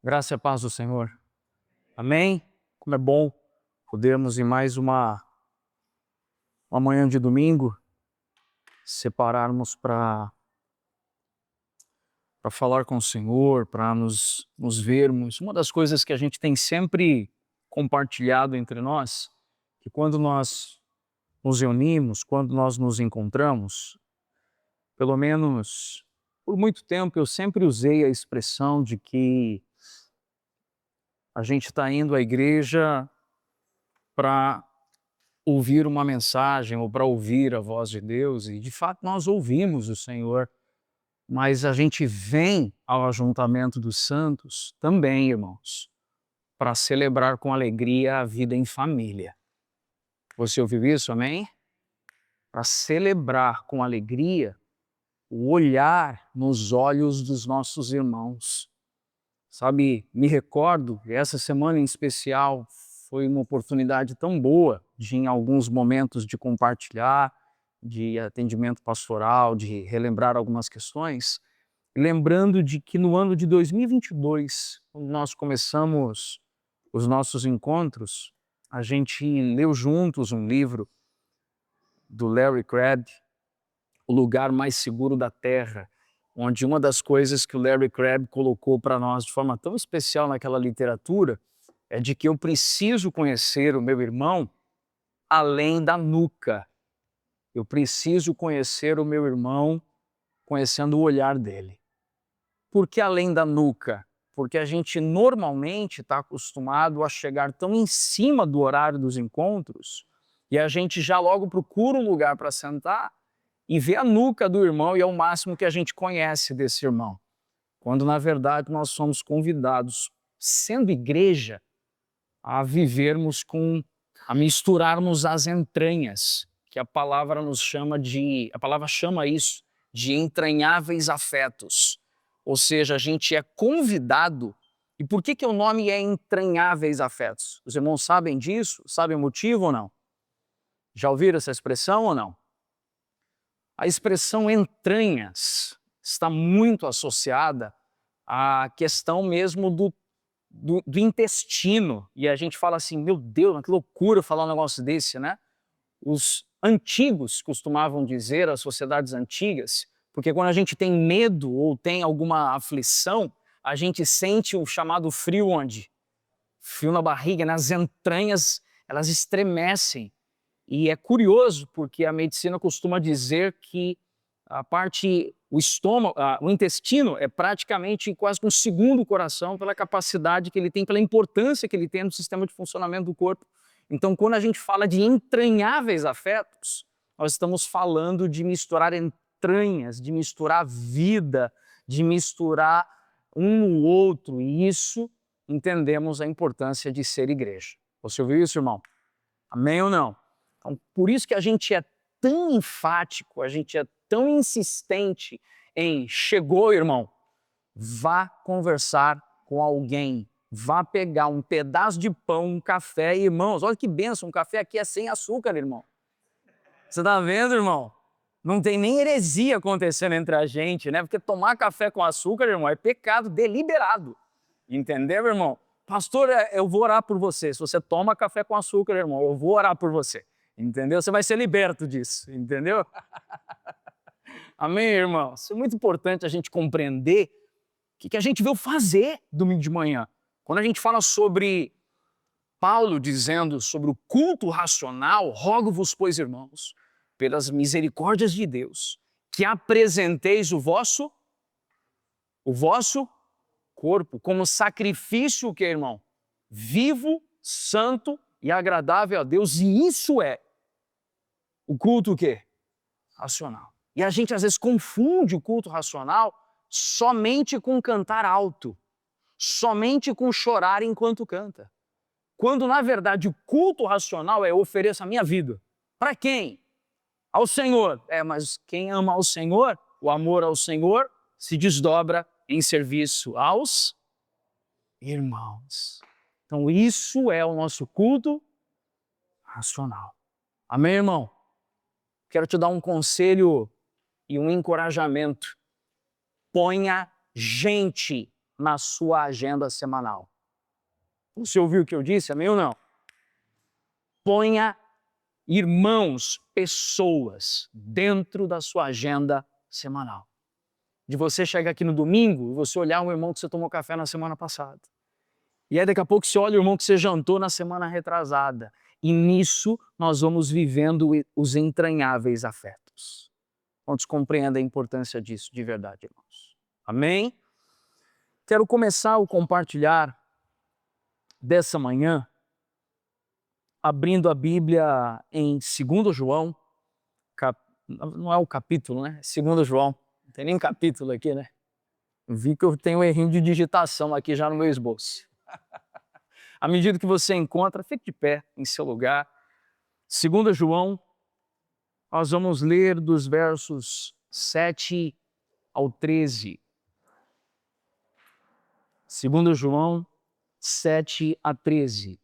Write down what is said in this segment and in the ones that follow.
Graça e a paz do Senhor. Amém? Como é bom podermos em mais uma manhã de domingo separarmos para falar com o Senhor, para nos vermos. Uma das coisas que a gente tem sempre compartilhado entre nós, que quando nós nos reunimos, quando nós nos encontramos, pelo menos por muito tempo eu sempre usei a expressão de que a gente está indo à igreja para ouvir uma mensagem ou para ouvir a voz de Deus, e de fato nós ouvimos o Senhor, mas a gente vem ao ajuntamento dos santos também, irmãos, para celebrar com alegria a vida em família. Você ouviu isso, amém? Para celebrar com alegria o olhar nos olhos dos nossos irmãos. Sabe, me recordo, essa semana em especial foi uma oportunidade tão boa de, em alguns momentos, de compartilhar, de atendimento pastoral, de relembrar algumas questões, lembrando de que no ano de 2022, quando nós começamos os nossos encontros, a gente leu juntos um livro do Larry Crabb, O Lugar Mais Seguro da Terra, onde uma das coisas que o Larry Crabb colocou para nós de forma tão especial naquela literatura é de que eu preciso conhecer o meu irmão além da nuca. Eu preciso conhecer o meu irmão conhecendo o olhar dele. Por que além da nuca? Porque a gente normalmente está acostumado a chegar tão em cima do horário dos encontros e a gente já logo procura um lugar para sentar e vê a nuca do irmão, e é o máximo que a gente conhece desse irmão. Quando na verdade nós somos convidados, sendo igreja, a vivermos a misturarmos as entranhas, que a palavra a palavra chama isso de entranháveis afetos. Ou seja, a gente é convidado. E por que o nome é entranháveis afetos? Os irmãos sabem disso? Sabem o motivo ou não? Já ouviram essa expressão ou não? A expressão entranhas está muito associada à questão mesmo do intestino. E a gente fala assim, meu Deus, que loucura falar um negócio desse, né? Os antigos costumavam dizer, as sociedades antigas, porque quando a gente tem medo ou tem alguma aflição, a gente sente o chamado frio onde? Frio na barriga, nas entranhas, elas estremecem. E é curioso porque a medicina costuma dizer que o estômago, o intestino é praticamente quase que um segundo coração pela capacidade que ele tem, pela importância que ele tem no sistema de funcionamento do corpo. Então, quando a gente fala de entranháveis afetos, nós estamos falando de misturar entranhas, de misturar vida, de misturar um no outro, e isso entendemos a importância de ser igreja. Você ouviu isso, irmão? Amém ou não? Então, por isso que a gente é tão enfático, a gente é tão insistente em chegou, irmão, vá conversar com alguém, vá pegar um pedaço de pão, um café, irmãos, olha que bênção, um café aqui é sem açúcar, irmão. Você tá vendo, irmão? Não tem nem heresia acontecendo entre a gente, né? Porque tomar café com açúcar, irmão, é pecado deliberado. Entendeu, irmão? Pastor, eu vou orar por você. Se você toma café com açúcar, irmão, eu vou orar por você. Entendeu? Você vai ser liberto disso, entendeu? Amém, irmão? Isso é muito importante a gente compreender o que a gente veio fazer domingo de manhã. Quando a gente fala sobre Paulo dizendo sobre o culto racional, rogo-vos, pois, irmãos, pelas misericórdias de Deus, que apresenteis o vosso corpo como sacrifício, que irmão? Vivo, santo e agradável a Deus, e isso é o culto o quê? Racional. E a gente às vezes confunde o culto racional somente com cantar alto, somente com chorar enquanto canta. Quando na verdade o culto racional é ofereço a minha vida. Para quem? Ao Senhor. Mas quem ama ao Senhor, o amor ao Senhor se desdobra em serviço aos irmãos. Então isso é o nosso culto racional. Amém, irmão? Quero te dar um conselho e um encorajamento. Ponha gente na sua agenda semanal. Você ouviu o que eu disse, amém ou não? Ponha irmãos, pessoas, dentro da sua agenda semanal. De você chegar aqui no domingo e você olhar um irmão que você tomou café na semana passada. E aí daqui a pouco você olha o irmão que você jantou na semana retrasada. E nisso nós vamos vivendo os entranháveis afetos. Quantos compreendem a importância disso de verdade, irmãos? Amém? Quero começar o compartilhar dessa manhã abrindo a Bíblia em 2 João, não é o capítulo, né? 2 João, não tem nem capítulo aqui, né? Eu vi que eu tenho um errinho de digitação aqui já no meu esboço. À medida que você encontra, fique de pé em seu lugar. 2 João, nós vamos ler dos versos 7 ao 13. 2 João, 7 a 13.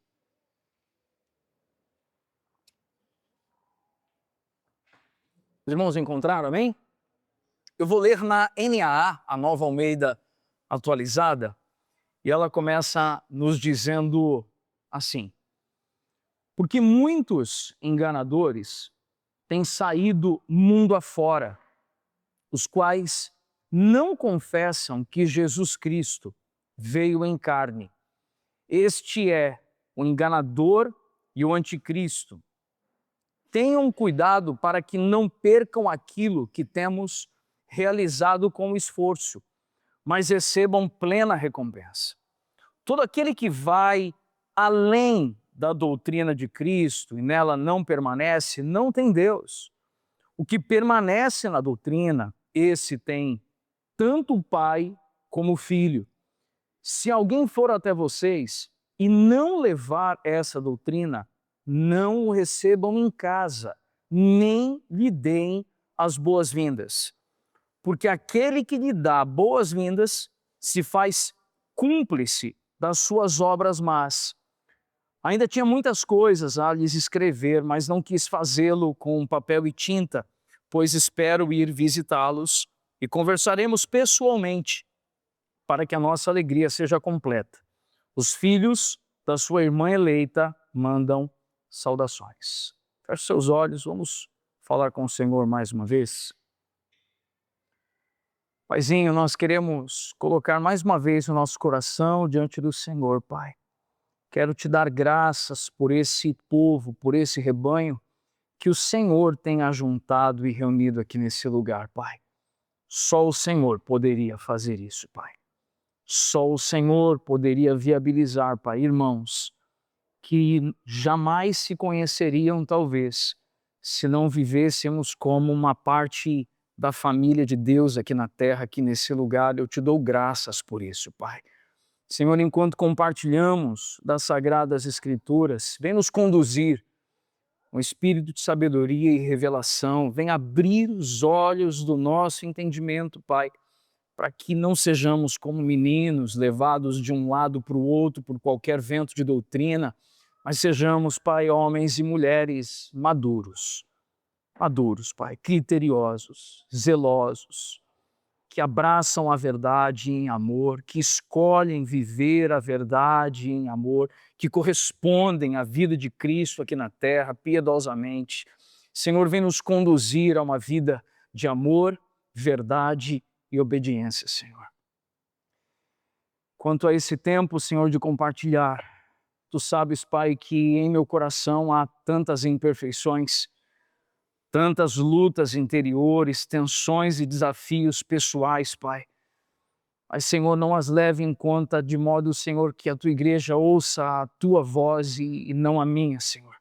Os irmãos encontraram, amém? Eu vou ler na NAA, a Nova Almeida Atualizada, e ela começa nos dizendo assim: porque muitos enganadores têm saído mundo afora, os quais não confessam que Jesus Cristo veio em carne. Este é o enganador e o anticristo. Tenham cuidado para que não percam aquilo que temos realizado com esforço, mas recebam plena recompensa. Todo aquele que vai além da doutrina de Cristo e nela não permanece, não tem Deus. O que permanece na doutrina, esse tem tanto o Pai como o Filho. Se alguém for até vocês e não levar essa doutrina, não o recebam em casa, nem lhe deem as boas-vindas. Porque aquele que lhe dá boas-vindas se faz cúmplice das suas obras más. Ainda tinha muitas coisas a lhes escrever, mas não quis fazê-lo com papel e tinta, pois espero ir visitá-los e conversaremos pessoalmente, para que a nossa alegria seja completa. Os filhos da sua irmã eleita mandam saudações. Feche seus olhos, vamos falar com o Senhor mais uma vez. Paizinho, nós queremos colocar mais uma vez o nosso coração diante do Senhor, Pai. Quero te dar graças por esse povo, por esse rebanho que o Senhor tem ajuntado e reunido aqui nesse lugar, Pai. Só o Senhor poderia fazer isso, Pai. Só o Senhor poderia viabilizar, Pai, irmãos que jamais se conheceriam, talvez, se não vivêssemos como uma parte da família de Deus aqui na terra, aqui nesse lugar. Eu te dou graças por isso, Pai. Senhor, enquanto compartilhamos das Sagradas Escrituras, vem nos conduzir um espírito de sabedoria e revelação, vem abrir os olhos do nosso entendimento, Pai, para que não sejamos como meninos levados de um lado para o outro por qualquer vento de doutrina, mas sejamos, Pai, homens e mulheres maduros, Pai, criteriosos, zelosos, que abraçam a verdade em amor, que escolhem viver a verdade em amor, que correspondem à vida de Cristo aqui na terra, piedosamente. Senhor, vem nos conduzir a uma vida de amor, verdade e obediência, Senhor. Quanto a esse tempo, Senhor, de compartilhar, Tu sabes, Pai, que em meu coração há tantas imperfeições, tantas lutas interiores, tensões e desafios pessoais, Pai. Mas, Senhor, não as leve em conta de modo, Senhor, que a Tua igreja ouça a Tua voz e não a minha, Senhor.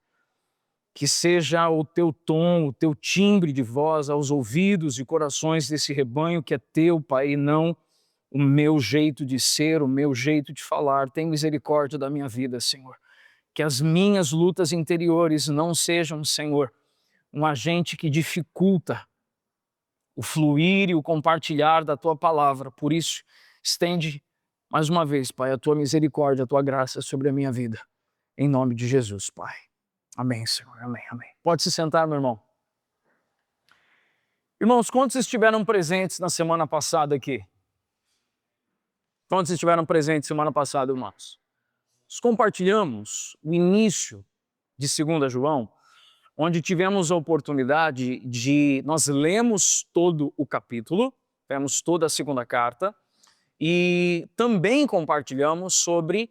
Que seja o Teu tom, o Teu timbre de voz aos ouvidos e corações desse rebanho que é Teu, Pai, e não o meu jeito de ser, o meu jeito de falar. Tem misericórdia da minha vida, Senhor. Que as minhas lutas interiores não sejam, Senhor, um agente que dificulta o fluir e o compartilhar da Tua palavra. Por isso, estende mais uma vez, Pai, a Tua misericórdia, a Tua graça sobre a minha vida. Em nome de Jesus, Pai. Amém, Senhor. Amém, amém. Pode se sentar, meu irmão. Irmãos, quantos estiveram presentes na semana passada aqui? Quantos estiveram presentes semana passada, irmãos? Nós compartilhamos o início de 2 João, onde tivemos a oportunidade nós lemos todo o capítulo, vemos toda a segunda carta, e também compartilhamos sobre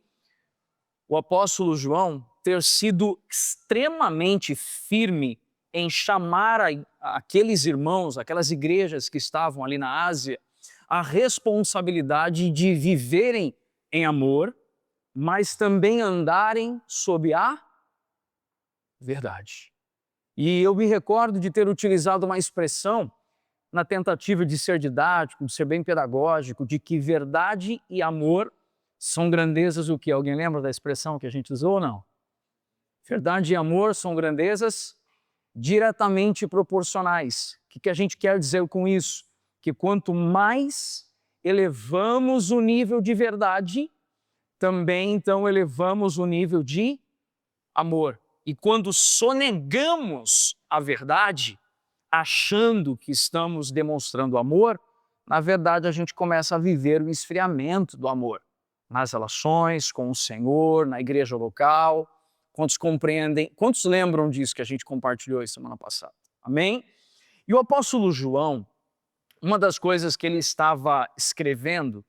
o apóstolo João ter sido extremamente firme em chamar aqueles irmãos, aquelas igrejas que estavam ali na Ásia, a responsabilidade de viverem em amor, mas também andarem sob a verdade. E eu me recordo de ter utilizado uma expressão na tentativa de ser didático, de ser bem pedagógico, de que verdade e amor são grandezas o que? Alguém lembra da expressão que a gente usou ou não? Verdade e amor são grandezas diretamente proporcionais. O que a gente quer dizer com isso? Que quanto mais elevamos o nível de verdade, também então elevamos o nível de amor. E quando sonegamos a verdade, achando que estamos demonstrando amor, na verdade a gente começa a viver o esfriamento do amor nas relações com o Senhor, na igreja local. Quantos compreendem? Quantos lembram disso que a gente compartilhou semana passada? Amém? E o apóstolo João, uma das coisas que ele estava escrevendo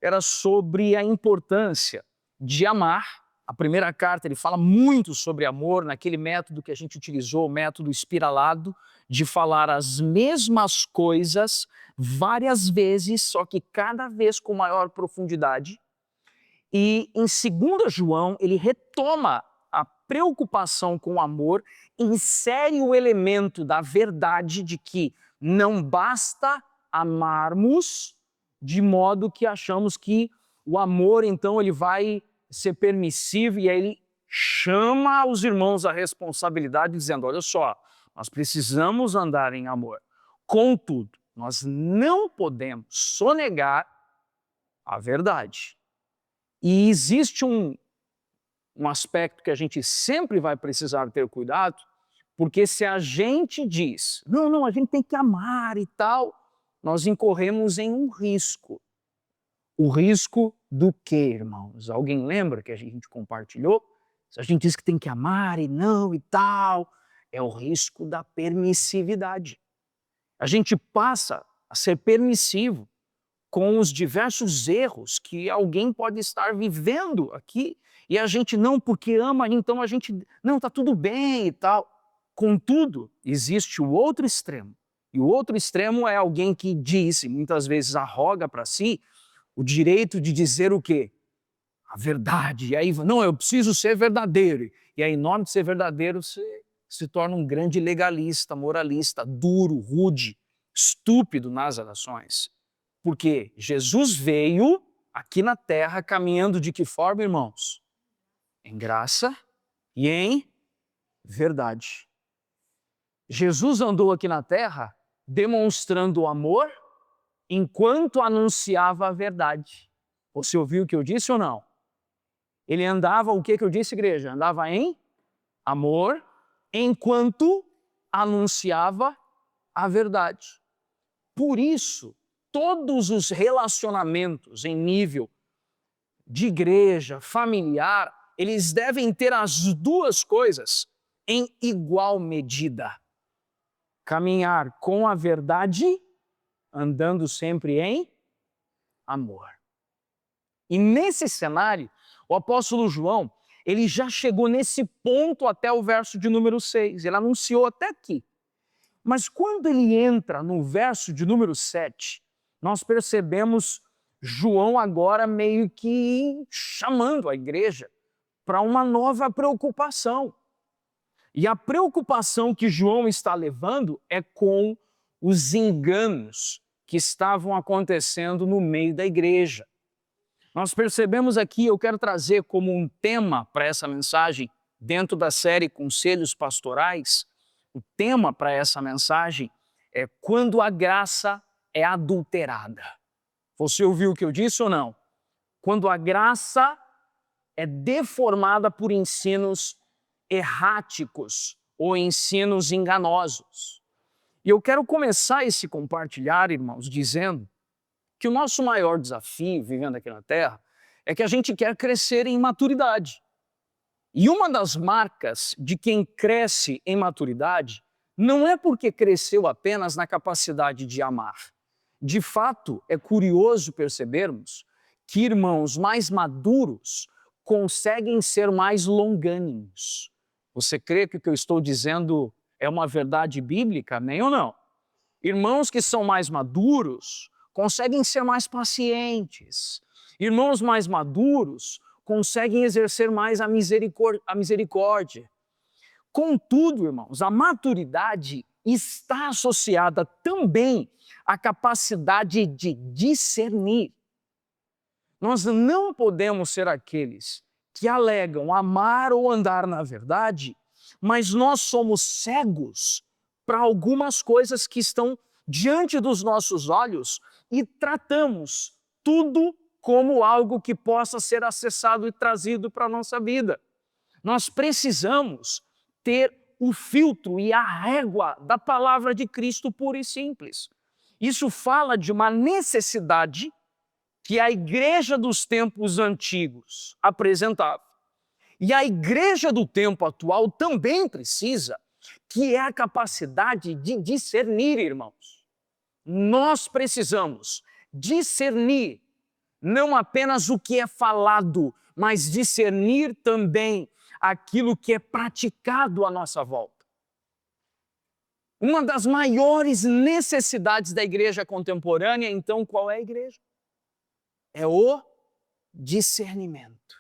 era sobre a importância de amar. A primeira carta ele fala muito sobre amor, naquele método que a gente utilizou, o método espiralado, de falar as mesmas coisas várias vezes, só que cada vez com maior profundidade. E em 2 João ele retoma a preocupação com o amor, insere o elemento da verdade de que não basta amarmos de modo que achamos que o amor, então, ele vai ser permissivo, e aí ele chama os irmãos à responsabilidade, dizendo, olha só, nós precisamos andar em amor. Contudo, nós não podemos sonegar a verdade. E existe um aspecto que a gente sempre vai precisar ter cuidado, porque se a gente diz, não, a gente tem que amar e tal, nós incorremos em um risco. O risco do quê, irmãos? Alguém lembra que a gente compartilhou? Se a gente diz que tem que amar e não e tal, é o risco da permissividade. A gente passa a ser permissivo com os diversos erros que alguém pode estar vivendo aqui, e a gente não, porque ama, então a gente, não, está tudo bem e tal. Contudo, existe o outro extremo, e o outro extremo é alguém que diz, e muitas vezes arroga para si, o direito de dizer o quê? A verdade. E aí, não, eu preciso ser verdadeiro. E aí, em nome de ser verdadeiro, você se torna um grande legalista, moralista, duro, rude, estúpido nas relações. Porque Jesus veio aqui na terra caminhando de que forma, irmãos? Em graça e em verdade. Jesus andou aqui na terra demonstrando o amor enquanto anunciava a verdade. Você ouviu o que eu disse ou não? Ele andava, o que eu disse, igreja? Andava em amor enquanto anunciava a verdade. Por isso, todos os relacionamentos em nível de igreja, familiar, eles devem ter as duas coisas em igual medida. Caminhar com a verdade, andando sempre em amor. E nesse cenário, o apóstolo João, ele já chegou nesse ponto até o verso de número 6, ele anunciou até aqui. Mas quando ele entra no verso de número 7, nós percebemos João agora meio que chamando a igreja para uma nova preocupação. E a preocupação que João está levando é com os enganos que estavam acontecendo no meio da igreja. Nós percebemos aqui, eu quero trazer como um tema para essa mensagem, dentro da série Conselhos Pastorais, o tema para essa mensagem é quando a graça é adulterada. Você ouviu o que eu disse ou não? Quando a graça é deformada por ensinos erráticos ou ensinos enganosos. E eu quero começar esse compartilhar, irmãos, dizendo que o nosso maior desafio vivendo aqui na Terra é que a gente quer crescer em maturidade. E uma das marcas de quem cresce em maturidade não é porque cresceu apenas na capacidade de amar. De fato, é curioso percebermos que irmãos mais maduros conseguem ser mais longânimos. Você crê que o que eu estou dizendo é uma verdade bíblica, amém ou não? Irmãos que são mais maduros conseguem ser mais pacientes. Irmãos mais maduros conseguem exercer mais a misericórdia. Contudo, irmãos, a maturidade está associada também à capacidade de discernir. Nós não podemos ser aqueles que alegam amar ou andar na verdade, mas nós somos cegos para algumas coisas que estão diante dos nossos olhos e tratamos tudo como algo que possa ser acessado e trazido para a nossa vida. Nós precisamos ter o filtro e a régua da palavra de Cristo pura e simples. Isso fala de uma necessidade que a igreja dos tempos antigos apresentava. E a igreja do tempo atual também precisa, que é a capacidade de discernir, irmãos. Nós precisamos discernir não apenas o que é falado, mas discernir também aquilo que é praticado à nossa volta. Uma das maiores necessidades da igreja contemporânea, então, qual é a igreja? É o discernimento.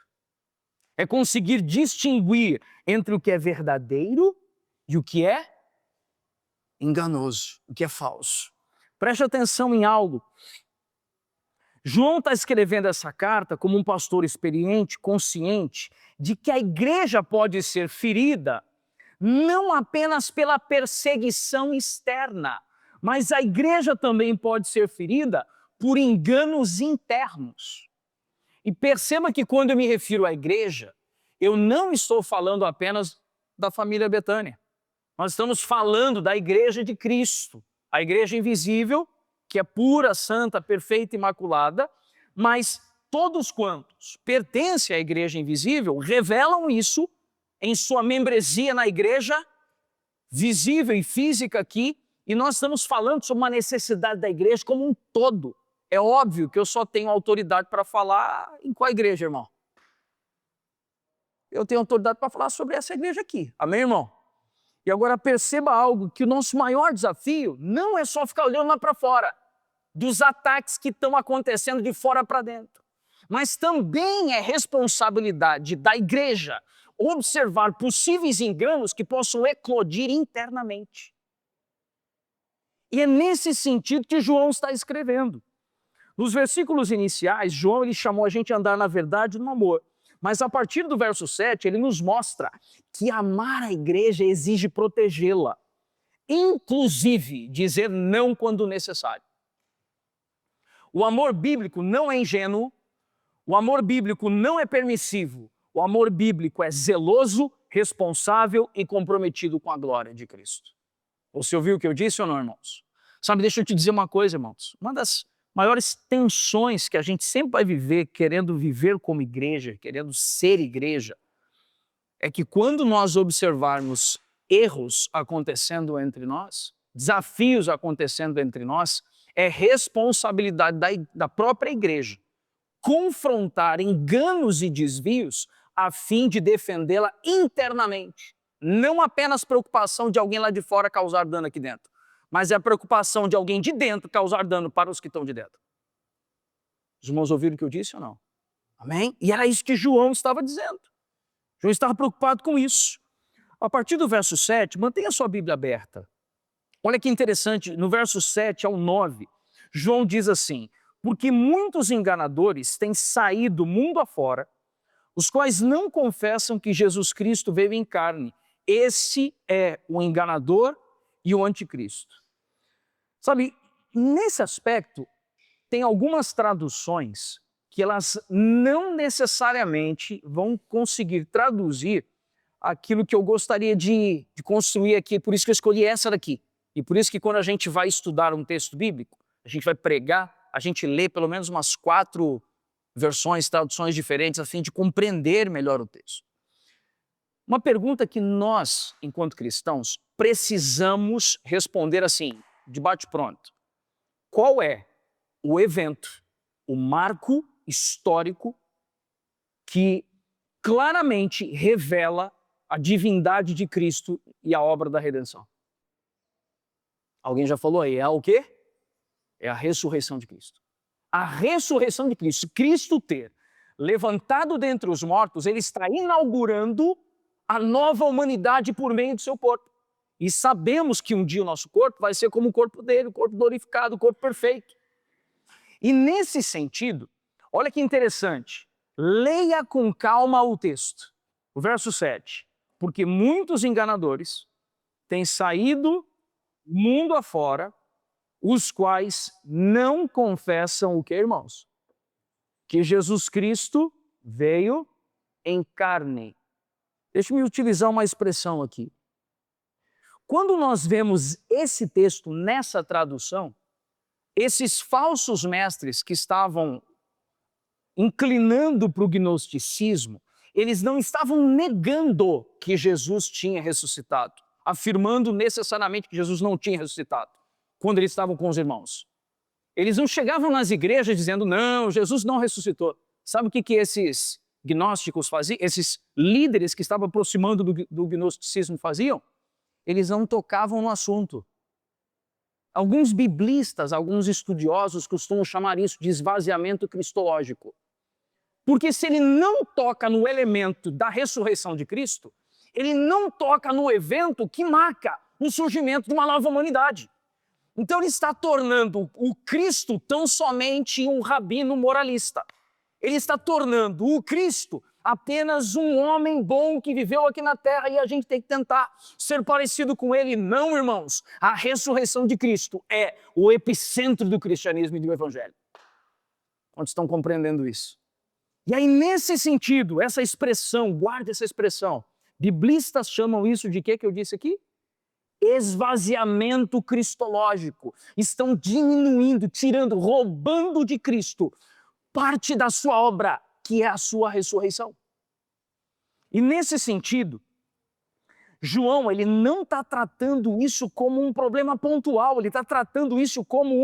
É conseguir distinguir entre o que é verdadeiro e o que é enganoso, o que é falso. Preste atenção em algo. João está escrevendo essa carta como um pastor experiente, consciente de que a igreja pode ser ferida não apenas pela perseguição externa, mas a igreja também pode ser ferida por enganos internos. E perceba que quando eu me refiro à igreja, eu não estou falando apenas da família Betânia. Nós estamos falando da igreja de Cristo, a igreja invisível, que é pura, santa, perfeita, imaculada, mas todos quantos pertencem à igreja invisível revelam isso em sua membresia na igreja visível e física aqui, e nós estamos falando sobre uma necessidade da igreja como um todo. É óbvio que eu só tenho autoridade para falar em qual igreja, irmão? Eu tenho autoridade para falar sobre essa igreja aqui. Amém, irmão? E agora perceba algo, que o nosso maior desafio não é só ficar olhando lá para fora, dos ataques que estão acontecendo de fora para dentro, mas também é responsabilidade da igreja observar possíveis enganos que possam eclodir internamente. E é nesse sentido que João está escrevendo. Nos versículos iniciais, João ele chamou a gente a andar na verdade e no amor. Mas a partir do verso 7, ele nos mostra que amar a igreja exige protegê-la, inclusive dizer não quando necessário. O amor bíblico não é ingênuo, o amor bíblico não é permissivo, o amor bíblico é zeloso, responsável e comprometido com a glória de Cristo. Você ouviu o que eu disse ou não, irmãos? Sabe, deixa eu te dizer uma coisa, irmãos. Uma das maiores tensões que a gente sempre vai viver, querendo viver como igreja, querendo ser igreja, é que quando nós observarmos erros acontecendo entre nós, desafios acontecendo entre nós, é responsabilidade da própria igreja confrontar enganos e desvios a fim de defendê-la internamente. Não apenas preocupação de alguém lá de fora causar dano aqui dentro, mas é a preocupação de alguém de dentro causar dano para os que estão de dentro. Os irmãos ouviram o que eu disse ou não? Amém? E era isso que João estava dizendo. João estava preocupado com isso. A partir do verso 7, mantenha a sua Bíblia aberta. Olha que interessante, no verso 7 ao 9, João diz assim: porque muitos enganadores têm saído mundo afora, os quais não confessam que Jesus Cristo veio em carne. Esse é o enganador e o anticristo. Sabe, nesse aspecto, tem algumas traduções que elas não necessariamente vão conseguir traduzir aquilo que eu gostaria de construir aqui, por isso que eu escolhi essa daqui. E por isso que quando a gente vai estudar um texto bíblico, a gente vai pregar a gente ler pelo menos umas 4 versões, traduções diferentes, a fim de compreender melhor o texto. Uma pergunta que nós, enquanto cristãos, precisamos responder assim, de bate-pronto. Qual é o evento, o marco histórico que claramente revela a divindade de Cristo e a obra da redenção? Alguém já falou aí, é o quê? É a ressurreição de Cristo. A ressurreição de Cristo, Cristo ter levantado dentre os mortos, ele está inaugurando a nova humanidade por meio do seu corpo. E sabemos que um dia o nosso corpo vai ser como o corpo dele, o corpo glorificado, o corpo perfeito. E nesse sentido, olha que interessante, leia com calma o texto. O verso 7. Porque muitos enganadores têm saído mundo afora, os quais não confessam o que, irmãos? Que Jesus Cristo veio em carne. Deixa-me utilizar uma expressão aqui. Quando nós vemos esse texto nessa tradução, esses falsos mestres que estavam inclinando para o gnosticismo, eles não estavam negando que Jesus tinha ressuscitado, afirmando necessariamente que Jesus não tinha ressuscitado, quando eles estavam com os irmãos. Eles não chegavam nas igrejas dizendo, não, Jesus não ressuscitou. Sabe o que esses gnósticos faziam? Esses líderes que estavam aproximando do gnosticismo faziam? Eles não tocavam no assunto. Alguns biblistas, alguns estudiosos costumam chamar isso de esvaziamento cristológico. Porque se ele não toca no elemento da ressurreição de Cristo, ele não toca no evento que marca o surgimento de uma nova humanidade. Então ele está tornando o Cristo tão somente um rabino moralista. Ele está tornando o Cristo apenas um homem bom que viveu aqui na terra e a gente tem que tentar ser parecido com ele. Não, irmãos. A ressurreição de Cristo é o epicentro do cristianismo e do evangelho. Onde estão compreendendo isso? E aí, nesse sentido, essa expressão, guarda essa expressão, biblistas chamam isso de quê que eu disse aqui? Esvaziamento cristológico. Estão diminuindo, tirando, roubando de Cristo parte da sua obra, que é a sua ressurreição. E nesse sentido, João, ele não está tratando isso como um problema pontual, ele está tratando isso como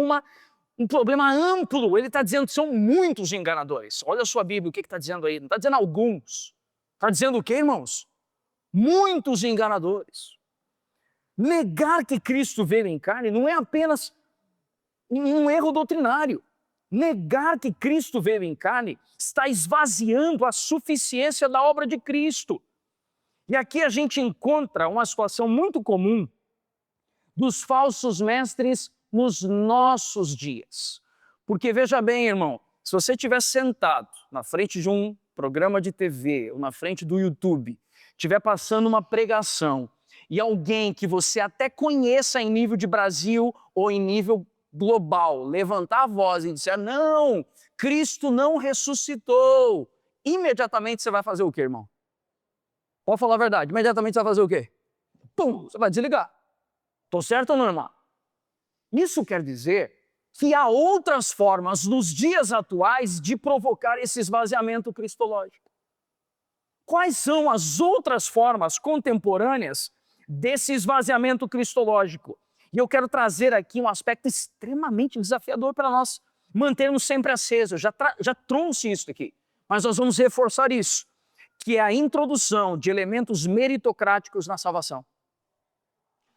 um problema amplo. Ele está dizendo que são muitos enganadores. Olha a sua Bíblia, o que está dizendo aí? Não está dizendo alguns. Está dizendo o quê, irmãos? Muitos enganadores. Negar que Cristo veio em carne não é apenas um erro doutrinário. Negar que Cristo veio em carne está esvaziando a suficiência da obra de Cristo. E aqui a gente encontra uma situação muito comum dos falsos mestres nos nossos dias. Porque veja bem, irmão, se você estiver sentado na frente de um programa de TV ou na frente do YouTube, estiver passando uma pregação e alguém que você até conheça em nível de Brasil ou em nível global levantar a voz e dizer, não, Cristo não ressuscitou, imediatamente você vai fazer o quê, irmão? Pode falar a verdade, imediatamente você vai fazer o quê? Pum, você vai desligar. Estou certo ou não, irmão? Isso quer dizer que há outras formas nos dias atuais de provocar esse esvaziamento cristológico. Quais são as outras formas contemporâneas desse esvaziamento cristológico? E eu quero trazer aqui um aspecto extremamente desafiador para nós mantermos sempre aceso. Eu já trouxe isso aqui, mas nós vamos reforçar isso, que é a introdução de elementos meritocráticos na salvação.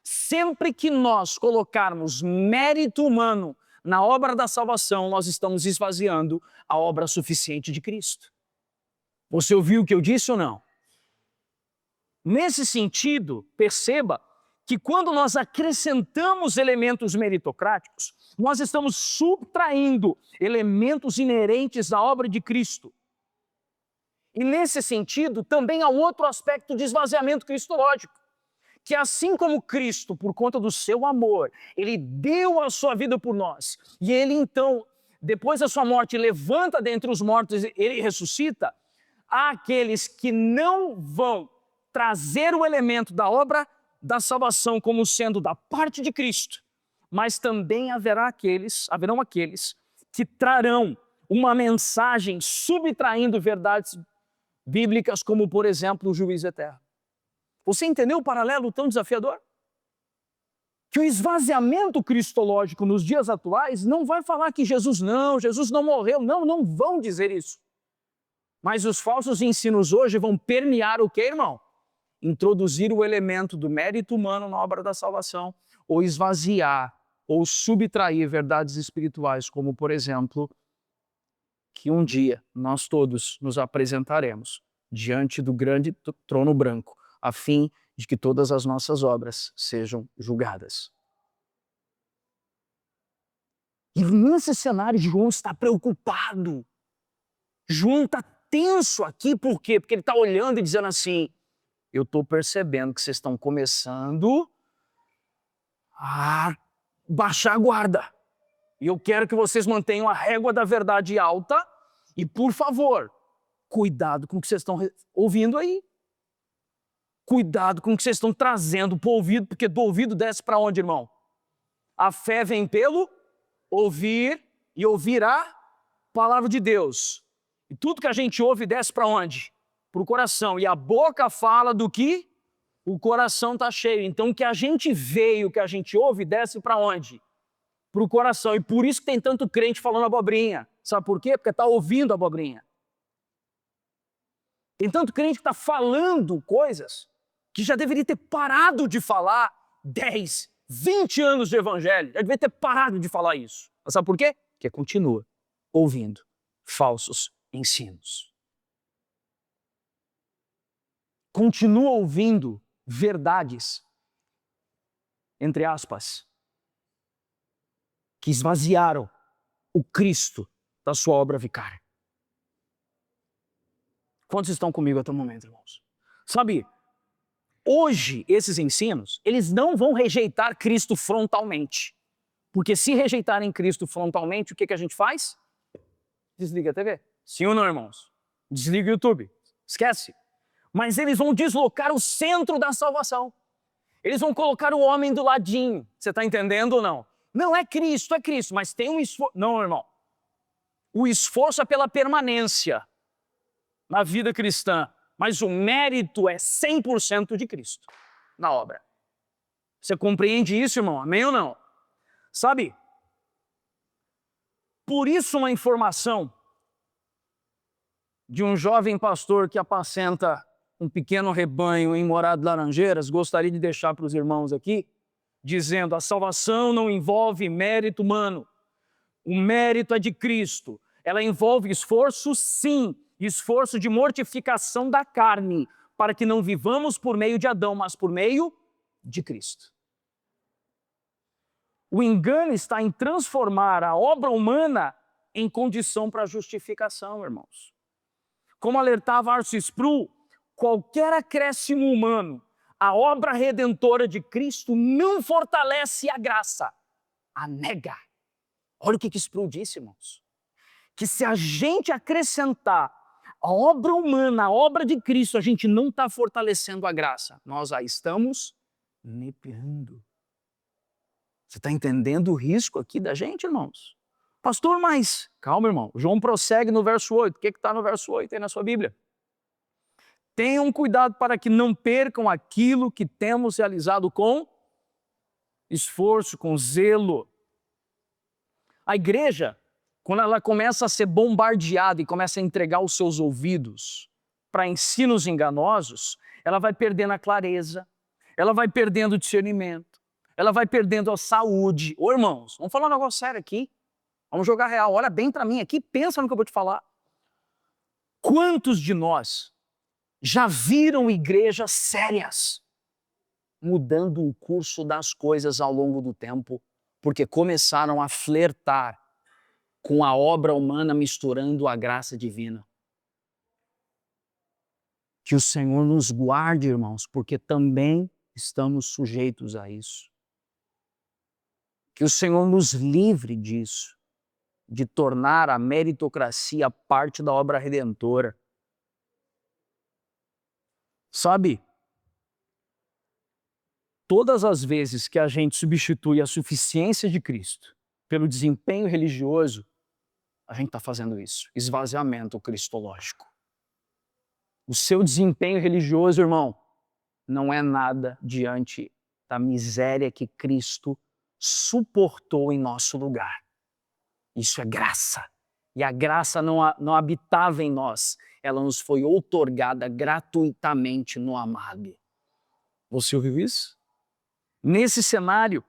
Sempre que nós colocarmos mérito humano na obra da salvação, nós estamos esvaziando a obra suficiente de Cristo. Você ouviu o que eu disse ou não? Nesse sentido, perceba que quando nós acrescentamos elementos meritocráticos, nós estamos subtraindo elementos inerentes da obra de Cristo. E nesse sentido, também há outro aspecto de esvaziamento cristológico, que assim como Cristo, por conta do seu amor, ele deu a sua vida por nós, e ele então, depois da sua morte, levanta dentre os mortos, ele ressuscita, há aqueles que não vão trazer o elemento da obra da salvação como sendo da parte de Cristo, mas também haverão aqueles que trarão uma mensagem subtraindo verdades bíblicas, como, por exemplo, o juízo eterno. Você entendeu o paralelo tão desafiador? Que o esvaziamento cristológico nos dias atuais não vai falar que Jesus não morreu. Não vão dizer isso. Mas os falsos ensinos hoje vão permear o que, irmão? Introduzir o elemento do mérito humano na obra da salvação, ou esvaziar, ou subtrair verdades espirituais, como, por exemplo, que um dia nós todos nos apresentaremos diante do grande trono branco, a fim de que todas as nossas obras sejam julgadas. E nesse cenário, João está preocupado. João está tenso aqui, por quê? Porque ele está olhando e dizendo assim, eu estou percebendo que vocês estão começando a baixar a guarda. E eu quero que vocês mantenham a régua da verdade alta e, por favor, cuidado com o que vocês estão ouvindo aí. Cuidado com o que vocês estão trazendo para o ouvido, porque do ouvido desce para onde, irmão? A fé vem pelo ouvir e ouvir a palavra de Deus. E tudo que a gente ouve desce para onde? Para o coração. E a boca fala do que o coração está cheio. Então o que a gente vê e o que a gente ouve desce para onde? Para o coração. E por isso que tem tanto crente falando abobrinha. Sabe por quê? Porque está ouvindo abobrinha. Tem tanto crente que está falando coisas que já deveria ter parado de falar 10, 20 anos de evangelho. Já deveria ter parado de falar isso. Mas sabe por quê? Porque continua ouvindo falsos ensinos. Continua ouvindo verdades, entre aspas, que esvaziaram o Cristo da sua obra vicária. Quantos estão comigo até o momento, irmãos? Sabe, hoje esses ensinos, eles não vão rejeitar Cristo frontalmente. Porque se rejeitarem Cristo frontalmente, o que a gente faz? Desliga a TV. Sim ou não, irmãos? Desliga o YouTube. Esquece. Mas eles vão deslocar o centro da salvação. Eles vão colocar o homem do ladinho. Você está entendendo ou não? Não é Cristo, mas tem um esforço. Não, irmão. O esforço é pela permanência na vida cristã. Mas o mérito é 100% de Cristo na obra. Você compreende isso, irmão? Amém ou não? Sabe? Por isso uma informação de um jovem pastor que apacenta um pequeno rebanho em Morada de Laranjeiras, gostaria de deixar para os irmãos aqui, dizendo, a salvação não envolve mérito humano. O mérito é de Cristo. Ela envolve esforço, sim, esforço de mortificação da carne, para que não vivamos por meio de Adão, mas por meio de Cristo. O engano está em transformar a obra humana em condição para a justificação, irmãos. Como alertava Arthur Sproul, qualquer acréscimo humano à obra redentora de Cristo não fortalece a graça, a nega. Olha o que Sproul disse, irmãos. Que se a gente acrescentar a obra humana, a obra de Cristo, a gente não está fortalecendo a graça. Nós a estamos negando. Você está entendendo o risco aqui da gente, irmãos? Pastor, mas... Calma, irmão. João prossegue no verso 8. O que está no verso 8 aí na sua Bíblia? Tenham cuidado para que não percam aquilo que temos realizado com esforço, com zelo. A igreja, quando ela começa a ser bombardeada e começa a entregar os seus ouvidos para ensinos enganosos, ela vai perdendo a clareza, ela vai perdendo o discernimento, ela vai perdendo a saúde. Ô irmãos, vamos falar um negócio sério aqui. Vamos jogar real. Olha bem para mim aqui, pensa no que eu vou te falar. Quantos de nós já viram igrejas sérias mudando o curso das coisas ao longo do tempo, porque começaram a flertar com a obra humana misturando a graça divina? Que o Senhor nos guarde, irmãos, porque também estamos sujeitos a isso. Que o Senhor nos livre disso, de tornar a meritocracia parte da obra redentora. Sabe, todas as vezes que a gente substitui a suficiência de Cristo pelo desempenho religioso, a gente está fazendo isso. Esvaziamento cristológico. O seu desempenho religioso, irmão, não é nada diante da miséria que Cristo suportou em nosso lugar. Isso é graça. E a graça não habitava em nós, ela nos foi outorgada gratuitamente no amado. Você ouviu isso? Nesse cenário,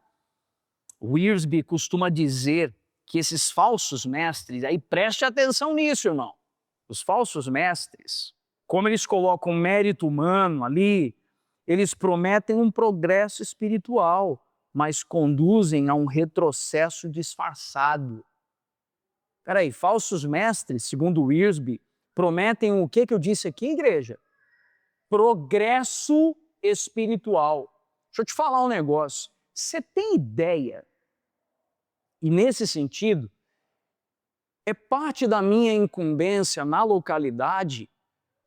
Wiersbe costuma dizer que esses falsos mestres, aí preste atenção nisso, irmão. Os falsos mestres, como eles colocam mérito humano ali, eles prometem um progresso espiritual, mas conduzem a um retrocesso disfarçado. Peraí, falsos mestres, segundo Wiersbe, prometem o que eu disse aqui, igreja? Progresso espiritual. Deixa eu te falar um negócio. Você tem ideia? E nesse sentido, é parte da minha incumbência na localidade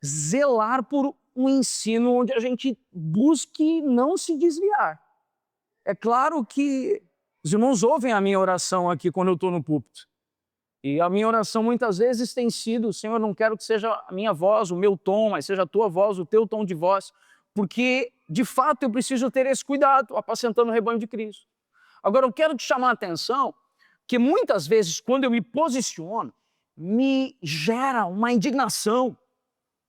zelar por um ensino onde a gente busque não se desviar. É claro que os irmãos ouvem a minha oração aqui quando eu estou no púlpito. E a minha oração muitas vezes tem sido: Senhor, não quero que seja a minha voz, o meu tom, mas seja a tua voz, o teu tom de voz, porque de fato eu preciso ter esse cuidado, apacentando o rebanho de Cristo. Agora eu quero te chamar a atenção que muitas vezes quando eu me posiciono, me gera uma indignação,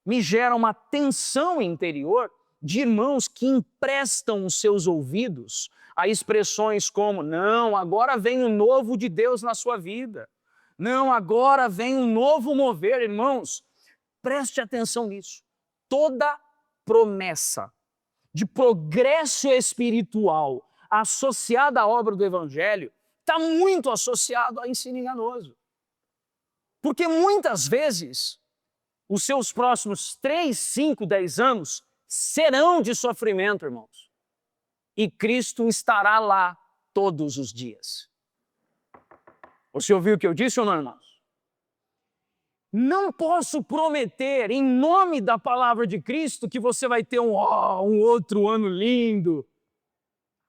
me gera uma tensão interior de irmãos que emprestam os seus ouvidos a expressões como: não, agora vem o novo de Deus na sua vida. Não, agora vem um novo mover. Irmãos, preste atenção nisso. Toda promessa de progresso espiritual associada à obra do Evangelho está muito associado a ensino enganoso. Porque muitas vezes os seus próximos 3, 5, 10 anos serão de sofrimento, irmãos. E Cristo estará lá todos os dias. Você ouviu o que eu disse ou não, irmãos? Não posso prometer, em nome da palavra de Cristo, que você vai ter um outro ano lindo.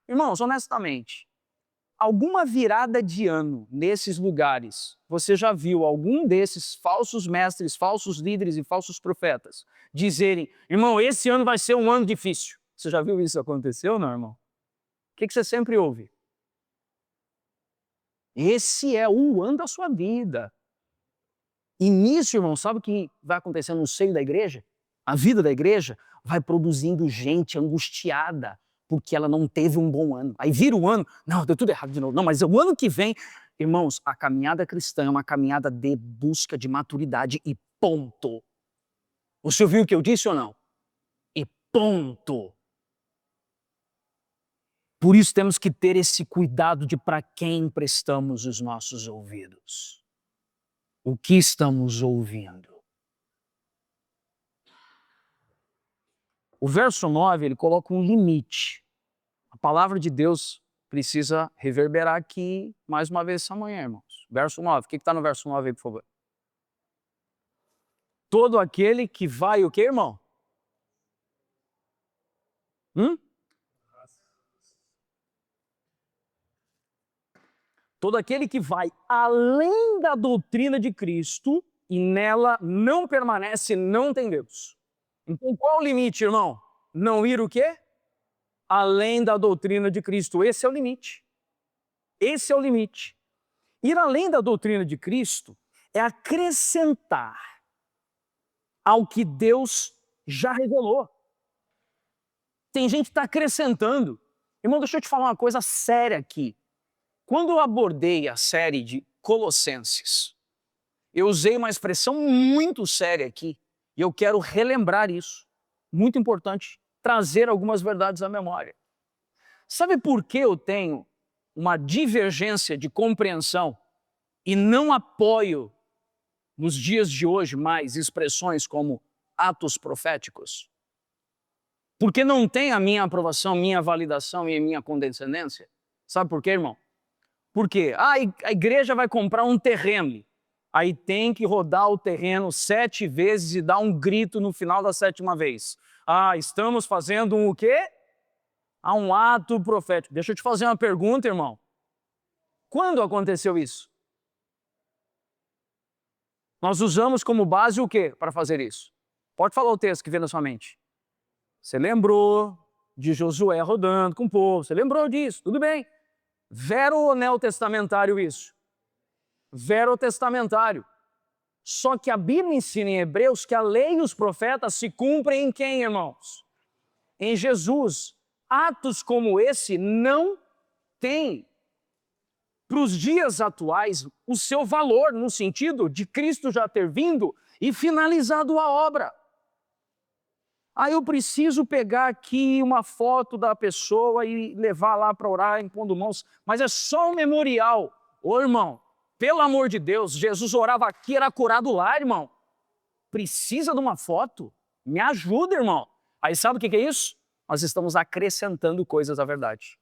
Irmãos, honestamente, alguma virada de ano nesses lugares, você já viu algum desses falsos mestres, falsos líderes e falsos profetas dizerem: irmão, esse ano vai ser um ano difícil? Você já viu isso acontecer ou não, irmão? O que você sempre ouve? Esse é o ano da sua vida. E nisso, irmão, sabe o que vai acontecendo no seio da igreja? A vida da igreja vai produzindo gente angustiada porque ela não teve um bom ano. Aí vira o ano, não, deu tudo errado de novo. Não, mas o ano que vem, irmãos, a caminhada cristã é uma caminhada de busca de maturidade e ponto. Você ouviu o que eu disse ou não? E ponto. Por isso temos que ter esse cuidado de para quem emprestamos os nossos ouvidos. O que estamos ouvindo? O verso 9, ele coloca um limite. A palavra de Deus precisa reverberar aqui mais uma vez essa manhã, irmãos. Verso 9, o que está no verso 9 aí, por favor? Todo aquele que vai o quê, irmão? Todo aquele que vai além da doutrina de Cristo e nela não permanece, não tem Deus. Então qual o limite, irmão? Não ir o quê? Além da doutrina de Cristo. Esse é o limite. Esse é o limite. Ir além da doutrina de Cristo é acrescentar ao que Deus já revelou. Tem gente que está acrescentando. Irmão, deixa eu te falar uma coisa séria aqui. Quando eu abordei a série de Colossenses, eu usei uma expressão muito séria aqui, e eu quero relembrar isso. Muito importante trazer algumas verdades à memória. Sabe por que eu tenho uma divergência de compreensão e não apoio nos dias de hoje mais expressões como atos proféticos? Porque não tem a minha aprovação, minha validação e a minha condescendência? Sabe por quê, irmão? Porque a igreja vai comprar um terreno, aí tem que rodar o terreno 7 vezes e dar um grito no final da 7ª vez. Estamos fazendo o quê? Um ato profético. Deixa eu te fazer uma pergunta, irmão. Quando aconteceu isso? Nós usamos como base o quê para fazer isso? Pode falar o texto que vem na sua mente. Você lembrou de Josué rodando com o povo, você lembrou disso, tudo bem. Vero neotestamentário isso. Verotestamentário. Só que a Bíblia ensina em Hebreus que a lei e os profetas se cumprem em quem, irmãos? Em Jesus. Atos como esse não têm, para os dias atuais, o seu valor, no sentido de Cristo já ter vindo e finalizado a obra. Aí eu preciso pegar aqui uma foto da pessoa e levar lá para orar impondo mãos, mas é só um memorial. Ô irmão, pelo amor de Deus, Jesus orava aqui, era curado lá, irmão. Precisa de uma foto? Me ajuda, irmão. Aí sabe o que é isso? Nós estamos acrescentando coisas à verdade.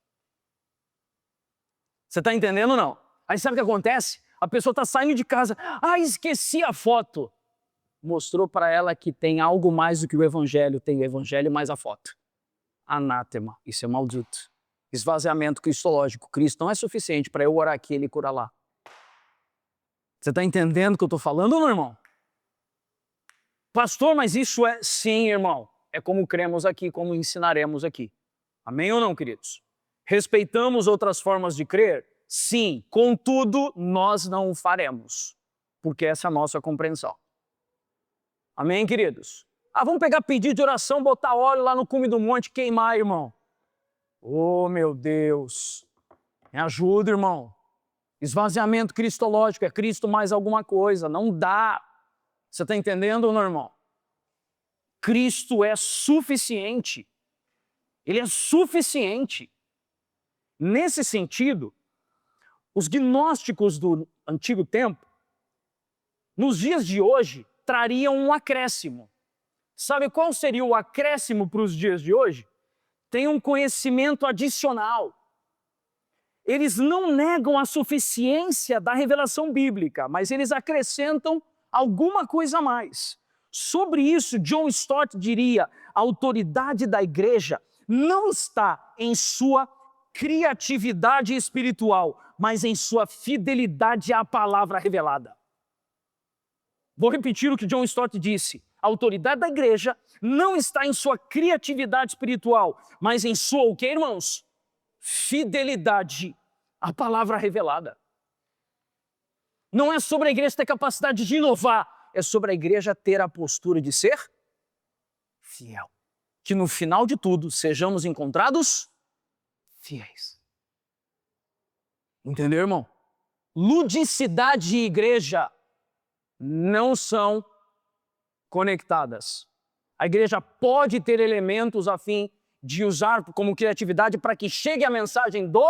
Você está entendendo ou não? Aí sabe o que acontece? A pessoa está saindo de casa, esqueci a foto. Mostrou para ela que tem algo mais do que o evangelho, tem o evangelho mais a foto. Anátema, isso é maldito. Esvaziamento cristológico. Cristo não é suficiente para eu orar aqui e ele curar lá. Você está entendendo o que eu estou falando ou não, irmão? Pastor, mas isso é... Sim, irmão. É como cremos aqui, como ensinaremos aqui. Amém ou não, queridos? Respeitamos outras formas de crer? Sim. Contudo, nós não o faremos. Porque essa é a nossa compreensão. Amém, queridos? Vamos pegar pedido de oração, botar óleo lá no cume do monte, queimar, irmão. Oh, meu Deus. Me ajuda, irmão. Esvaziamento cristológico, é Cristo mais alguma coisa. Não dá. Você está entendendo ou não, irmão? Cristo é suficiente. Ele é suficiente. Nesse sentido, os gnósticos do antigo tempo, nos dias de hoje, trariam um acréscimo. Sabe qual seria o acréscimo para os dias de hoje? Tem um conhecimento adicional. Eles não negam a suficiência da revelação bíblica, mas eles acrescentam alguma coisa a mais. Sobre isso, John Stott diria: a autoridade da igreja não está em sua criatividade espiritual, mas em sua fidelidade à palavra revelada. Vou repetir o que John Stott disse. A autoridade da igreja não está em sua criatividade espiritual, mas em sua, o que, irmãos? Fidelidade à palavra revelada. Não é sobre a igreja ter capacidade de inovar, é sobre a igreja ter a postura de ser fiel. Que no final de tudo sejamos encontrados fiéis. Entendeu, irmão? Ludicidade e igreja não são conectadas. A igreja pode ter elementos a fim de usar como criatividade para que chegue a mensagem do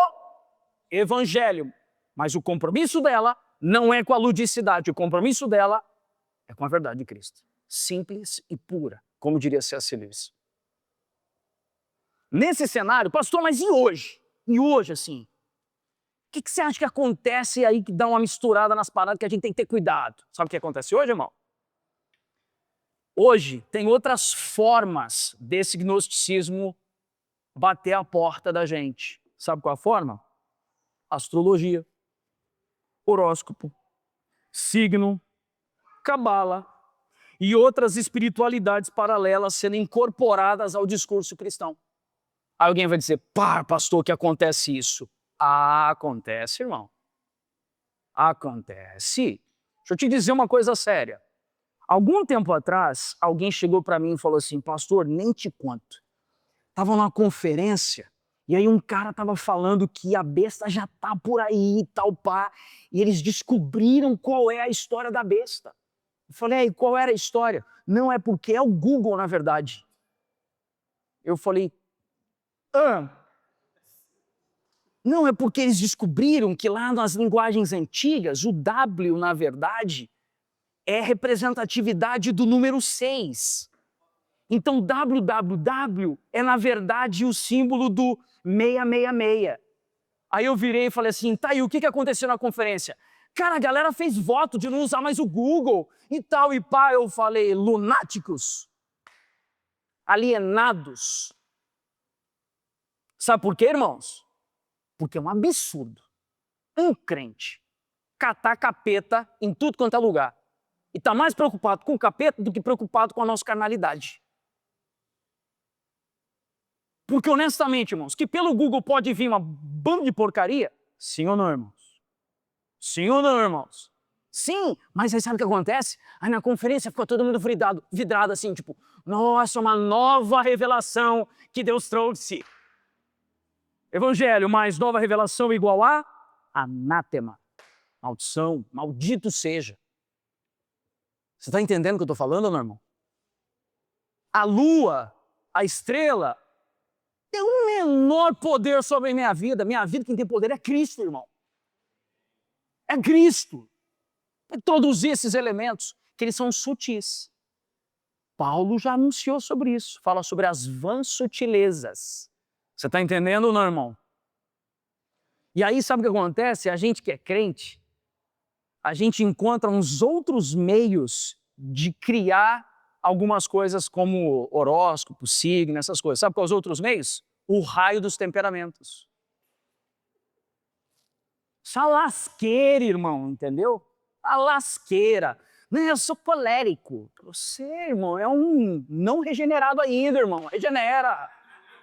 evangelho, mas o compromisso dela não é com a ludicidade, o compromisso dela é com a verdade de Cristo. Simples e pura, como diria C.S. Lewis. Nesse cenário, pastor, mas e hoje? E hoje, assim? O que você acha que acontece aí que dá uma misturada nas paradas que a gente tem que ter cuidado? Sabe o que acontece hoje, irmão? Hoje tem outras formas desse gnosticismo bater a porta da gente. Sabe qual é a forma? Astrologia, horóscopo, signo, cabala e outras espiritualidades paralelas sendo incorporadas ao discurso cristão. Aí alguém vai dizer: pastor, que acontece isso? Acontece, irmão. Acontece. Deixa eu te dizer uma coisa séria. Algum tempo atrás, alguém chegou para mim e falou assim: pastor, nem te conto. Estava numa conferência e aí um cara estava falando que a besta já tá por aí e tal, pá. E eles descobriram qual é a história da besta. Eu falei: e qual era a história? Não, é porque é o Google, na verdade. Eu falei: Não, é porque eles descobriram que lá nas linguagens antigas, o W, na verdade, é representatividade do número 6. Então, www é, na verdade, o símbolo do 666. Aí eu virei e falei assim: tá, e o que aconteceu na conferência? Cara, a galera fez voto de não usar mais o Google e tal, e pá. Eu falei: lunáticos, alienados. Sabe por quê, irmãos? Porque é um absurdo um crente catar capeta em tudo quanto é lugar E está mais preocupado com o capeta do que preocupado com a nossa carnalidade. Porque, honestamente, irmãos, que pelo Google pode vir uma banda de porcaria? Sim ou não, irmãos? Sim ou não, irmãos? Sim, mas aí sabe o que acontece? Aí na conferência ficou todo mundo vidrado assim, tipo, nossa, uma nova revelação que Deus trouxe. Evangelho mais nova revelação igual a anátema, maldição, maldito seja. Você está entendendo o que eu estou falando, não, irmão? A lua, a estrela, tem o menor poder sobre a minha vida. Minha vida, quem tem poder é Cristo, irmão. É Cristo. É todos esses elementos, que eles são sutis. Paulo já anunciou sobre isso. Fala sobre as vãs sutilezas. Você está entendendo ou não, irmão? E aí, sabe o que acontece? A gente que é crente, a gente encontra uns outros meios de criar algumas coisas como horóscopo, signo, essas coisas. Sabe quais os outros meios? O raio dos temperamentos. Essa lasqueira, irmão, entendeu? A lasqueira. Não, eu sou colérico. Você, irmão, é um não regenerado ainda, irmão. Regenera.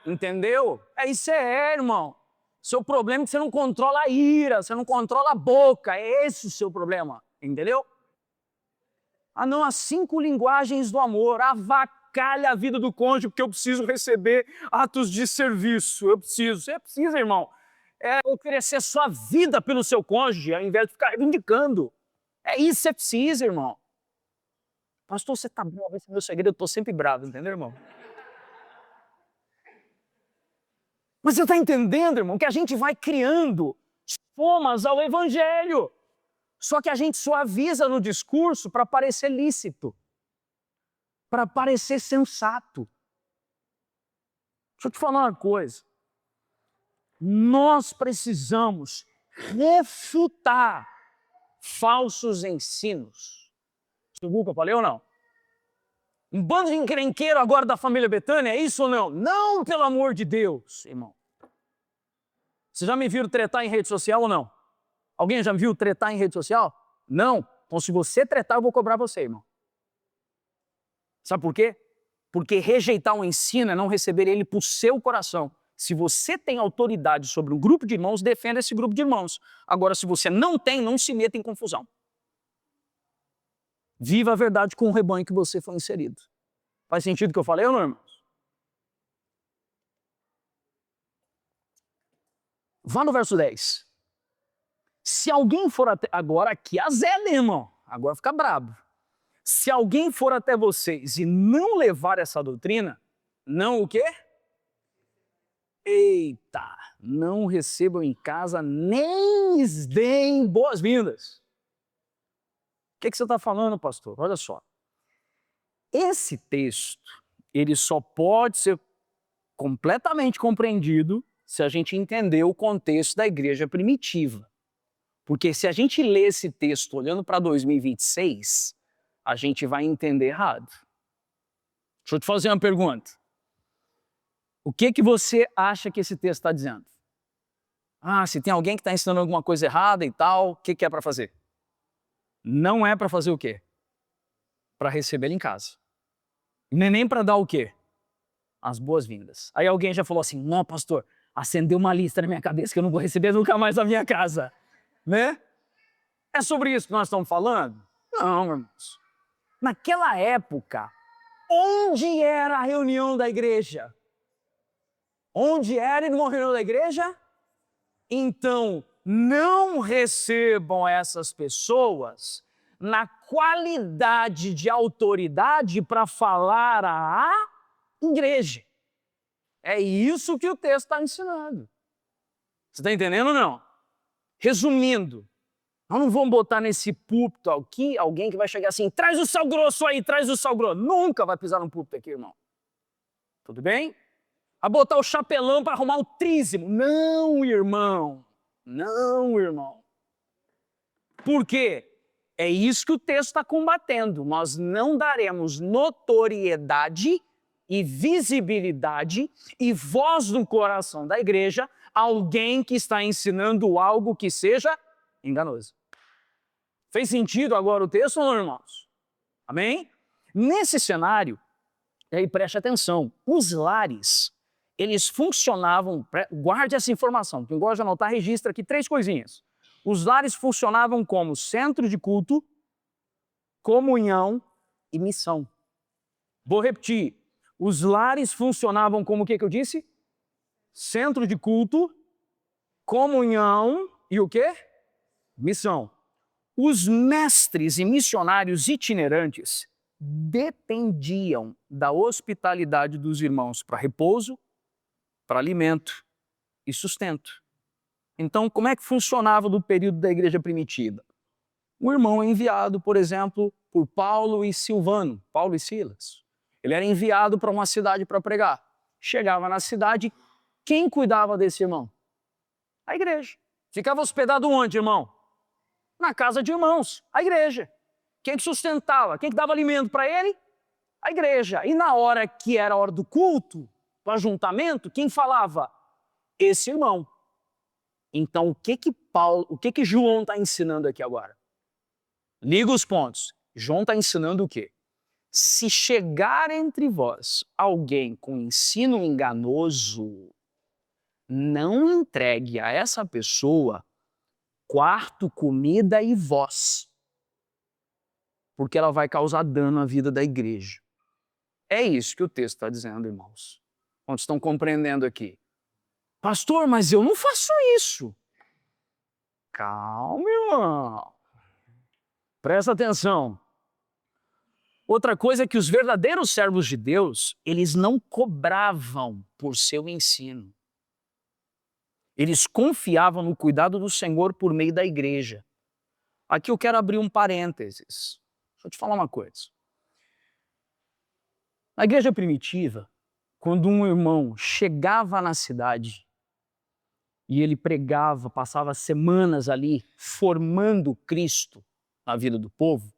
Entendeu? É isso, irmão. Seu problema é que você não controla a ira, você não controla a boca. É esse o seu problema. Entendeu? Ah, não, as 5 linguagens do amor. Avacalha a vida do cônjuge, porque eu preciso receber atos de serviço. Eu preciso. Você precisa, irmão. É oferecer sua vida pelo seu cônjuge, ao invés de ficar reivindicando. É isso que você precisa, irmão. Pastor, você tá bravo, esse é meu segredo, eu tô sempre bravo, entendeu, irmão? Mas você está entendendo, irmão, que a gente vai criando formas ao evangelho. Só que a gente suaviza no discurso para parecer lícito, para parecer sensato. Deixa eu te falar uma coisa. Nós precisamos refutar falsos ensinos. Você viu o que eu falei ou não? Um bando de encrenqueiro agora da família Betânia, é isso ou não? Não, pelo amor de Deus, irmão. Vocês já me viram tretar em rede social ou não? Alguém já me viu tretar em rede social? Não. Então, se você tretar, eu vou cobrar você, irmão. Sabe por quê? Porque rejeitar um ensino é não receber ele por seu coração. Se você tem autoridade sobre um grupo de irmãos, defenda esse grupo de irmãos. Agora, se você não tem, não se meta em confusão. Viva a verdade com o rebanho que você foi inserido. Faz sentido o que eu falei ou não, irmãos? Vá no verso 10. Se alguém for até... Agora aqui a Zé, né, irmão? Agora fica brabo. Se alguém for até vocês e não levar essa doutrina, não o quê? Eita! Não recebam em casa nem lhes deem boas-vindas. O que você está falando, pastor? Olha só. Esse texto, ele só pode ser completamente compreendido se a gente entender o contexto da igreja primitiva. Porque se a gente lê esse texto olhando para 2026, a gente vai entender errado. Deixa eu te fazer uma pergunta. O que você acha que esse texto está dizendo? Ah, se tem alguém que está ensinando alguma coisa errada e tal, o que é para fazer? Não é para fazer o quê? Para receber ele em casa. Nem para dar o quê? As boas-vindas. Aí alguém já falou assim, não, pastor, acendeu uma lista na minha cabeça que eu não vou receber nunca mais na minha casa. Né? É sobre isso que nós estamos falando? Não, irmãos. Naquela época, onde era a reunião da igreja? Onde era a reunião da igreja? Então, não recebam essas pessoas na qualidade de autoridade para falar à igreja. É isso que o texto está ensinando. Você está entendendo ou não? Resumindo, nós não vamos botar nesse púlpito aqui alguém que vai chegar assim, traz o sal grosso aí, traz o sal grosso. Nunca vai pisar num púlpito aqui, irmão. Tudo bem? A botar o chapelão para arrumar o trízimo. Não, irmão. Não, irmão. Por quê? É isso que o texto está combatendo. Nós não daremos notoriedade e visibilidade e voz no coração da igreja a alguém que está ensinando algo que seja enganoso. Fez sentido agora o texto ou não, irmãos? Amém? Nesse cenário, e aí preste atenção, os lares, eles funcionavam, guarde essa informação, quem gosta de anotar, registra aqui 3 coisinhas. Os lares funcionavam como centro de culto, comunhão e missão. Vou repetir, os lares funcionavam como o que eu disse? Centro de culto, comunhão e o quê? Missão. Os mestres e missionários itinerantes dependiam da hospitalidade dos irmãos para repouso, para alimento e sustento. Então, como é que funcionava no período da igreja primitiva? O irmão é enviado, por exemplo, por Paulo e Silvano, Paulo e Silas. Ele era enviado para uma cidade para pregar. Chegava na cidade, quem cuidava desse irmão? A igreja. Ficava hospedado onde, irmão? Na casa de irmãos, a igreja. Quem que sustentava? Quem que dava alimento para ele? A igreja. E na hora que era a hora do culto, do ajuntamento, quem falava? Esse irmão. Então, o que João está ensinando aqui agora? Liga os pontos. João está ensinando o quê? Se chegar entre vós alguém com ensino enganoso, não entregue a essa pessoa quarto, comida e voz, porque ela vai causar dano à vida da igreja. É isso que o texto está dizendo, irmãos. Quantos estão compreendendo aqui? Pastor, mas eu não faço isso. Calma, irmão. Presta atenção. Outra coisa é que os verdadeiros servos de Deus, eles não cobravam por seu ensino. Eles confiavam no cuidado do Senhor por meio da igreja. Aqui eu quero abrir um parênteses. Deixa eu te falar uma coisa. Na igreja primitiva, quando um irmão chegava na cidade e ele pregava, passava semanas ali formando Cristo na vida do povo,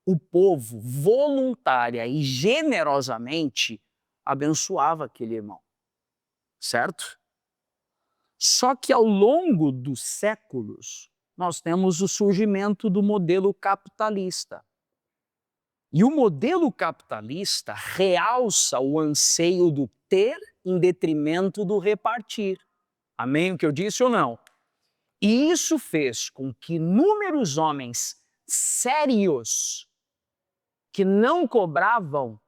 o povo voluntária e generosamente abençoava aquele irmão. Certo? Só que ao longo dos séculos, nós temos o surgimento do modelo capitalista. E o modelo capitalista realça o anseio do ter em detrimento do repartir. Amém o que eu disse ou não? E isso fez com que inúmeros homens sérios que não cobravam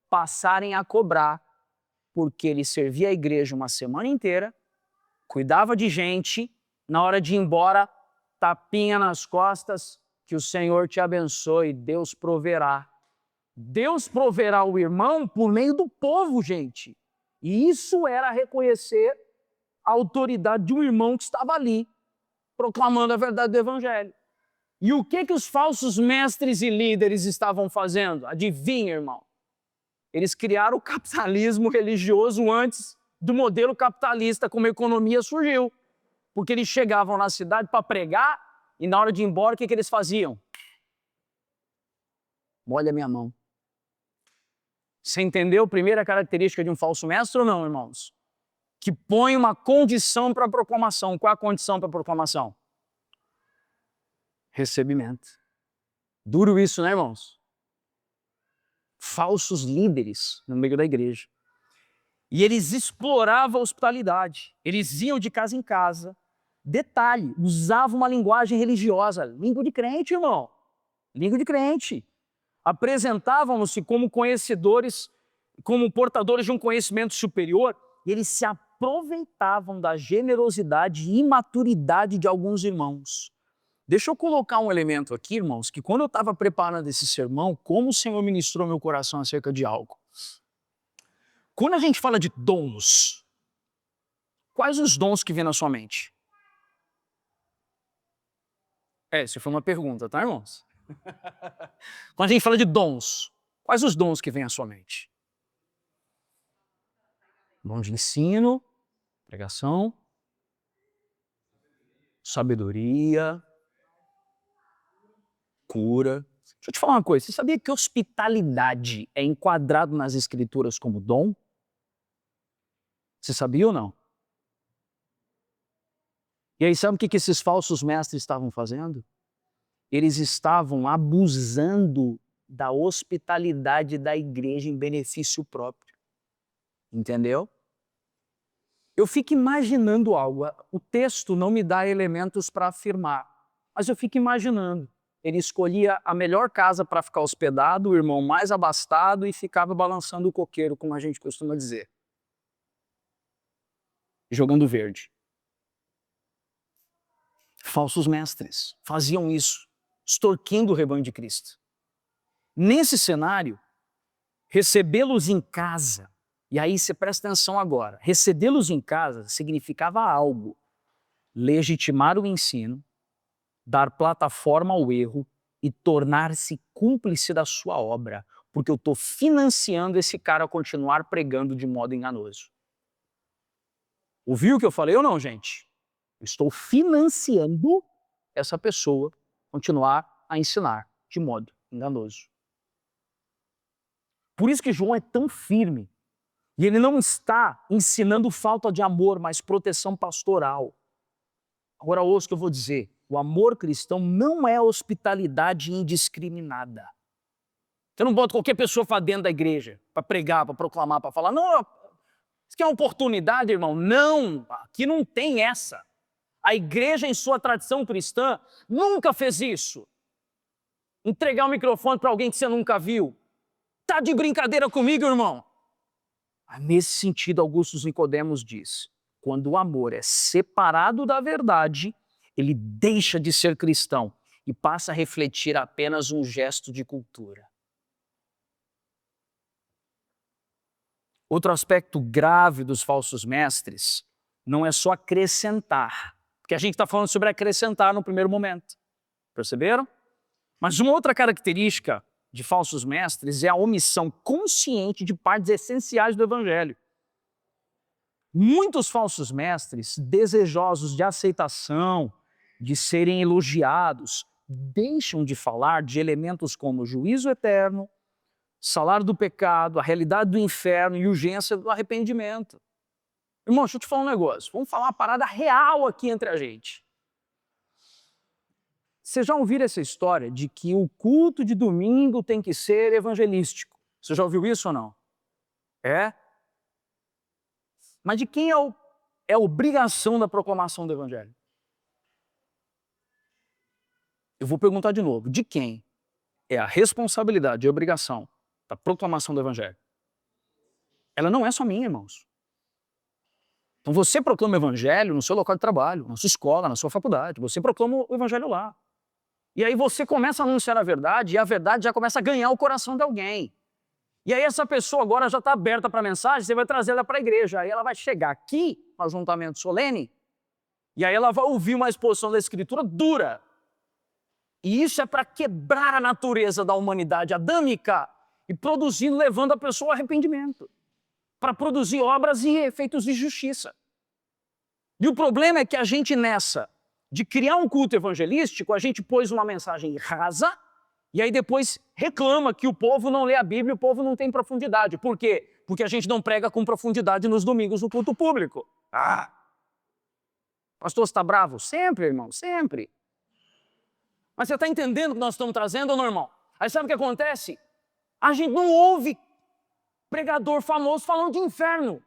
passarem a cobrar, porque ele servia a igreja uma semana inteira, cuidava de gente, na hora de ir embora, tapinha nas costas, que o Senhor te abençoe, Deus proverá. Deus proverá o irmão por meio do povo, gente. E isso era reconhecer a autoridade de um irmão que estava ali, proclamando a verdade do evangelho. E o que os falsos mestres e líderes estavam fazendo? Adivinha, irmão? Eles criaram o capitalismo religioso antes do modelo capitalista como a economia surgiu. Porque eles chegavam na cidade para pregar e na hora de ir embora, o que eles faziam? Molha minha mão. Você entendeu a primeira característica de um falso mestre ou não, irmãos? Que põe uma condição para a proclamação. Qual é a condição para a proclamação? Recebimento. Duro isso, né, irmãos? Falsos líderes no meio da igreja. E eles exploravam a hospitalidade. Eles iam de casa em casa. Detalhe, usavam uma linguagem religiosa. Língua de crente, irmão. Língua de crente. Apresentavam-se como conhecedores, como portadores de um conhecimento superior. E eles se aproveitavam da generosidade e imaturidade de alguns irmãos. Deixa eu colocar um elemento aqui, irmãos, que quando eu estava preparando esse sermão, como o Senhor ministrou meu coração acerca de algo. Quando a gente fala de dons, quais os dons que vêm na sua mente? Essa foi uma pergunta, tá, irmãos? Quando a gente fala de dons, quais os dons que vêm à sua mente? Dom de ensino, pregação, sabedoria, cura. Deixa eu te falar uma coisa, você sabia que hospitalidade é enquadrado nas escrituras como dom? Você sabia ou não? E aí sabe o que esses falsos mestres estavam fazendo? Eles estavam abusando da hospitalidade da igreja em benefício próprio. Entendeu? Eu fico imaginando algo. O texto não me dá elementos para afirmar, mas eu fico imaginando. Ele escolhia a melhor casa para ficar hospedado, o irmão mais abastado, e ficava balançando o coqueiro, como a gente costuma dizer. Jogando verde. Falsos mestres faziam isso, extorquindo o rebanho de Cristo. Nesse cenário, recebê-los em casa, e aí você presta atenção agora, recebê-los em casa significava algo: legitimar o ensino, dar plataforma ao erro e tornar-se cúmplice da sua obra, porque eu estou financiando esse cara a continuar pregando de modo enganoso. Ouviu o que eu falei ou não, gente? Eu estou financiando essa pessoa continuar a ensinar de modo enganoso. Por isso que João é tão firme. E ele não está ensinando falta de amor, mas proteção pastoral. Agora ouça o que eu vou dizer. O amor cristão não é hospitalidade indiscriminada. Você não bota qualquer pessoa para dentro da igreja, para pregar, para proclamar, para falar. Não, isso quer uma oportunidade, irmão? Não, aqui não tem essa. A igreja, em sua tradição cristã, nunca fez isso. Entregar o microfone para alguém que você nunca viu. Tá de brincadeira comigo, irmão? Nesse sentido, Augusto Nicodemos diz: quando o amor é separado da verdade, ele deixa de ser cristão e passa a refletir apenas um gesto de cultura. Outro aspecto grave dos falsos mestres não é só acrescentar, porque a gente está falando sobre acrescentar no primeiro momento. Perceberam? Mas uma outra característica de falsos mestres é a omissão consciente de partes essenciais do evangelho. Muitos falsos mestres, desejosos de aceitação, de serem elogiados, deixam de falar de elementos como juízo eterno, salário do pecado, a realidade do inferno e urgência do arrependimento. Irmão, deixa eu te falar um negócio. Vamos falar uma parada real aqui entre a gente. Você já ouviu essa história de que o culto de domingo tem que ser evangelístico? Você já ouviu isso ou não? É? Mas de quem é a obrigação da proclamação do evangelho? Eu vou perguntar de novo. De quem é a responsabilidade e a obrigação da proclamação do evangelho? Ela não é só minha, irmãos. Então você proclama o evangelho no seu local de trabalho, na sua escola, na sua faculdade. Você proclama o evangelho lá. E aí você começa a anunciar a verdade e a verdade já começa a ganhar o coração de alguém. E aí essa pessoa agora já está aberta para a mensagem, você vai trazer ela para a igreja. Aí ela vai chegar aqui, no ajuntamento solene, e aí ela vai ouvir uma exposição da escritura dura. E isso é para quebrar a natureza da humanidade adâmica e produzindo, levando a pessoa ao arrependimento. Para produzir obras e efeitos de justiça. E o problema é que a gente nessa de criar um culto evangelístico, a gente pôs uma mensagem rasa e aí depois reclama que o povo não lê a Bíblia, o povo não tem profundidade. Por quê? Porque a gente não prega com profundidade nos domingos no culto público. Pastor, você está bravo? Sempre, irmão, sempre. Mas você está entendendo o que nós estamos trazendo ou não, irmão? Aí sabe o que acontece? A gente não ouve pregador famoso falando de inferno.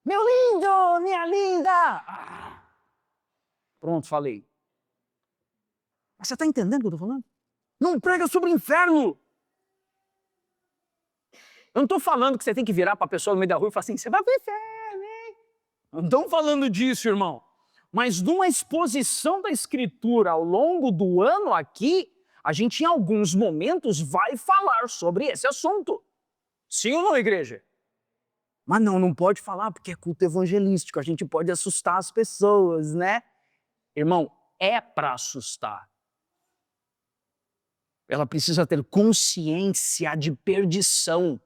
Meu lindo, minha linda! Pronto, falei. Mas você está entendendo o que eu estou falando? Não prega sobre o inferno. Eu não estou falando que você tem que virar para a pessoa no meio da rua e falar assim, você vai para o inferno, hein? Não estou falando disso, irmão. Mas numa exposição da Escritura ao longo do ano aqui, a gente em alguns momentos vai falar sobre esse assunto. Sim ou não, igreja? Mas não pode falar porque é culto evangelístico, a gente pode assustar as pessoas, né? Irmão, é para assustar. Ela precisa ter consciência de perdição,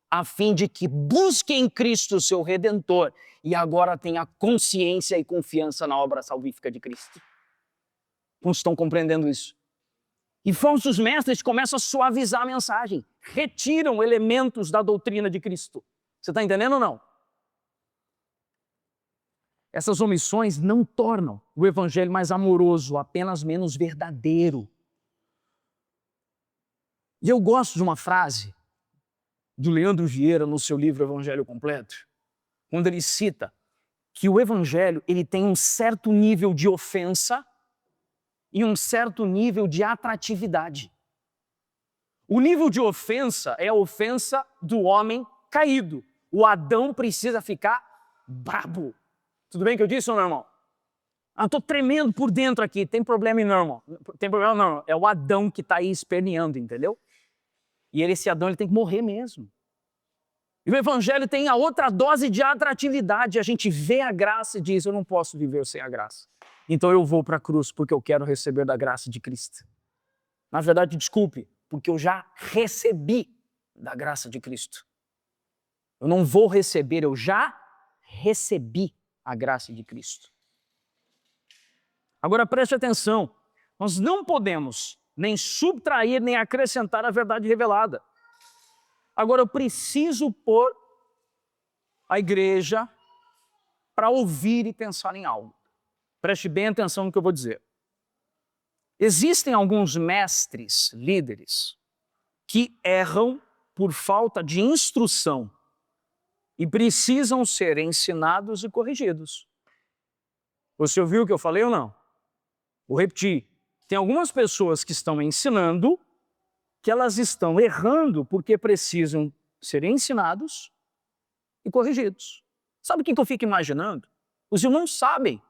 a fim de que busque em Cristo, seu Redentor, e agora tenha consciência e confiança na obra salvífica de Cristo. Não estão compreendendo isso? E falsos mestres começam a suavizar a mensagem, retiram elementos da doutrina de Cristo. Você está entendendo ou não? Essas omissões não tornam o evangelho mais amoroso, apenas menos verdadeiro. E eu gosto de uma frase do Leandro Vieira no seu livro Evangelho Completo, quando ele cita que o evangelho ele tem um certo nível de ofensa e um certo nível de atratividade. O nível de ofensa é a ofensa do homem caído. O Adão precisa ficar brabo. Tudo bem que eu disse ou não, irmão? Estou tremendo por dentro aqui. Tem problema não, irmão? Tem problema não, irmão. É o Adão que está aí esperneando, entendeu? E esse Adão ele tem que morrer mesmo. E o evangelho tem a outra dose de atratividade. A gente vê a graça e diz, eu não posso viver sem a graça. Então eu vou para a cruz porque eu quero receber da graça de Cristo. Na verdade, desculpe, porque eu já recebi da graça de Cristo. Eu não vou receber, eu já recebi a graça de Cristo. Agora preste atenção, nós não podemos nem subtrair, nem acrescentar a verdade revelada. Agora eu preciso pôr a igreja para ouvir e pensar em algo. Preste bem atenção no que eu vou dizer. Existem alguns mestres, líderes, que erram por falta de instrução e precisam ser ensinados e corrigidos. Você ouviu o que eu falei ou não? Vou repetir. Tem algumas pessoas que estão ensinando que elas estão errando porque precisam ser ensinados e corrigidos. Sabe o que eu fico imaginando? Os irmãos sabem,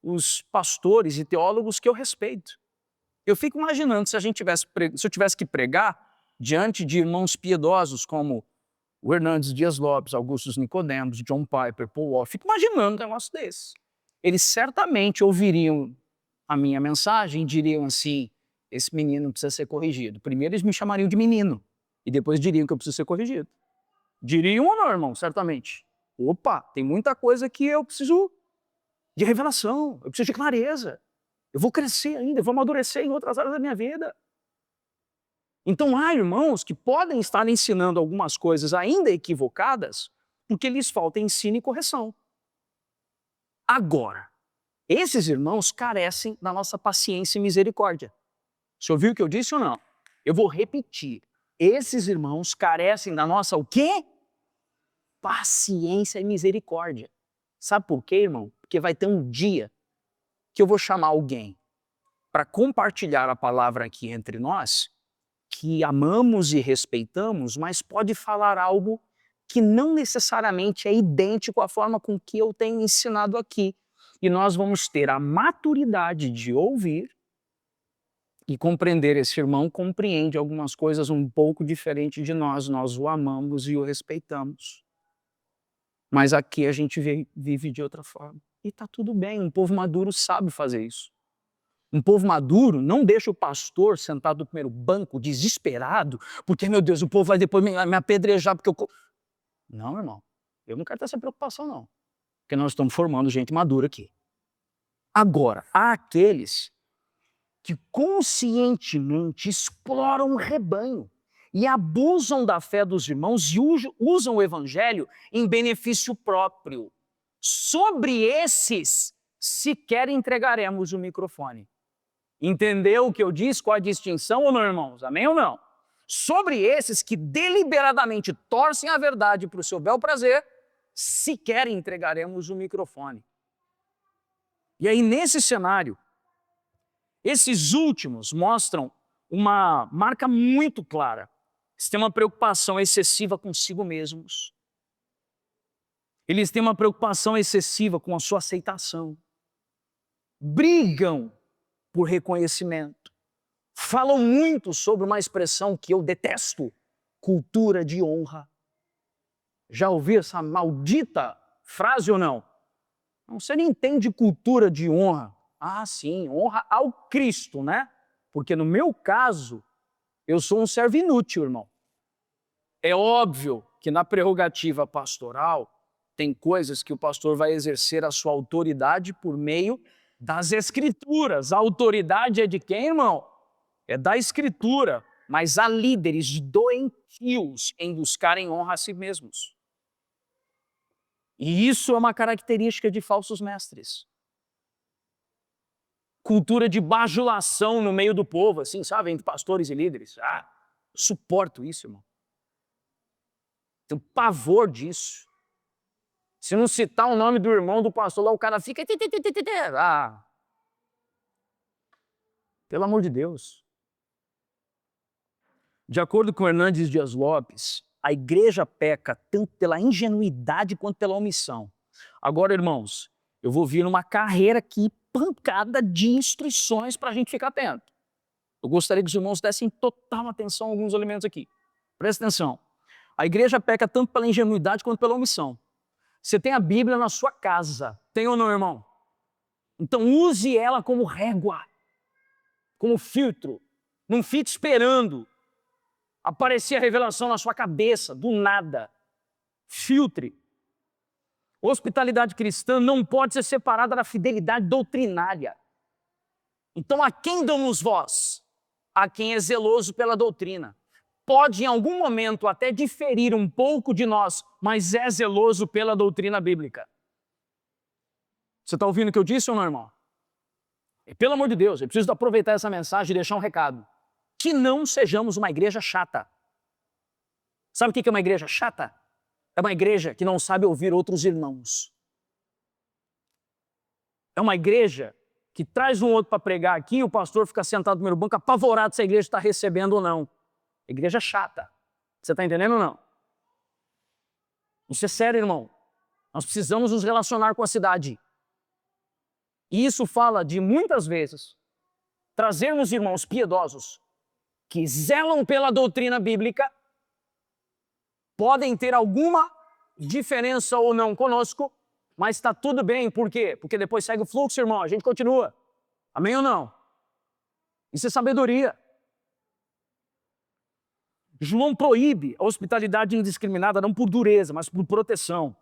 os pastores e teólogos que eu respeito. Eu fico imaginando se eu tivesse que pregar diante de irmãos piedosos como o Hernandes Dias Lopes, Augustus Nicodemos, John Piper, Paul Wall, fico imaginando um negócio desse. Eles certamente ouviriam a minha mensagem e diriam assim, esse menino precisa ser corrigido. Primeiro eles me chamariam de menino e depois diriam que eu preciso ser corrigido. Diriam ou não, irmão? Certamente. Opa, tem muita coisa que eu preciso de revelação, eu preciso de clareza. Eu vou crescer ainda, eu vou amadurecer em outras áreas da minha vida. Então há irmãos que podem estar ensinando algumas coisas ainda equivocadas porque lhes falta ensino e correção. Agora, esses irmãos carecem da nossa paciência e misericórdia. Você ouviu o que eu disse ou não? Eu vou repetir. Esses irmãos carecem da nossa o quê? Paciência e misericórdia. Sabe por quê, irmão? Porque vai ter um dia que eu vou chamar alguém para compartilhar a palavra aqui entre nós, que amamos e respeitamos, mas pode falar algo que não necessariamente é idêntico à forma com que eu tenho ensinado aqui. E nós vamos ter a maturidade de ouvir e compreender. Esse irmão compreende algumas coisas um pouco diferente de nós o amamos e o respeitamos. Mas aqui a gente vive de outra forma. E está tudo bem, um povo maduro sabe fazer isso. Um povo maduro não deixa o pastor sentado no primeiro banco, desesperado, porque, meu Deus, o povo vai depois me apedrejar porque eu... Não, irmão, eu não quero ter essa preocupação, não. Porque nós estamos formando gente madura aqui. Agora, há aqueles que conscientemente exploram o rebanho e abusam da fé dos irmãos e usam o evangelho em benefício próprio. Sobre esses, sequer entregaremos o microfone. Entendeu o que eu disse? Qual a distinção ou não, irmãos? Amém ou não? Sobre esses que deliberadamente torcem a verdade para o seu bel prazer, sequer entregaremos o microfone. E aí, nesse cenário, esses últimos mostram uma marca muito clara. Eles têm uma preocupação excessiva consigo mesmos. Eles têm uma preocupação excessiva com a sua aceitação. Brigam por reconhecimento. Falam muito sobre uma expressão que eu detesto, cultura de honra. Já ouviu essa maldita frase ou não? Você não entende cultura de honra. Ah, sim, honra ao Cristo, né? Porque no meu caso, eu sou um servo inútil, irmão. É óbvio que na prerrogativa pastoral tem coisas que o pastor vai exercer a sua autoridade por meio das Escrituras. A autoridade é de quem, irmão? É da Escritura. Mas há líderes doentios em buscarem honra a si mesmos. E isso é uma característica de falsos mestres. Cultura de bajulação no meio do povo, assim, sabe? Entre pastores e líderes. suporto isso, irmão. Tenho pavor disso. Se não citar o nome do irmão do pastor lá, o cara fica... Ah, pelo amor de Deus. De acordo com Hernandes Dias Lopes, a igreja peca tanto pela ingenuidade quanto pela omissão. Agora, irmãos, eu vou vir numa carreira aqui pancada de instruções para a gente ficar atento. Eu gostaria que os irmãos dessem total atenção a alguns elementos aqui. Presta atenção. A igreja peca tanto pela ingenuidade quanto pela omissão. Você tem a Bíblia na sua casa, tem ou não, irmão? Então use ela como régua, como filtro. Não fique esperando aparecer a revelação na sua cabeça, do nada. Filtre. Hospitalidade cristã não pode ser separada da fidelidade doutrinária. Então a quem damos voz? A quem é zeloso pela doutrina. Pode em algum momento até diferir um pouco de nós, mas é zeloso pela doutrina bíblica. Você está ouvindo o que eu disse ou não, irmão? E, pelo amor de Deus, eu preciso aproveitar essa mensagem e deixar um recado. Que não sejamos uma igreja chata. Sabe o que é uma igreja chata? É uma igreja que não sabe ouvir outros irmãos. É uma igreja que traz um outro para pregar aqui e o pastor fica sentado no primeiro banco apavorado se a igreja está recebendo ou não. Igreja chata. Você está entendendo ou não? Isso é sério, irmão. Nós precisamos nos relacionar com a cidade. E isso fala de, muitas vezes, trazermos irmãos piedosos que zelam pela doutrina bíblica, podem ter alguma diferença ou não conosco, mas está tudo bem. Por quê? Porque depois segue o fluxo, irmão. A gente continua. Amém ou não? Isso é sabedoria. João proíbe a hospitalidade indiscriminada não por dureza, mas por proteção.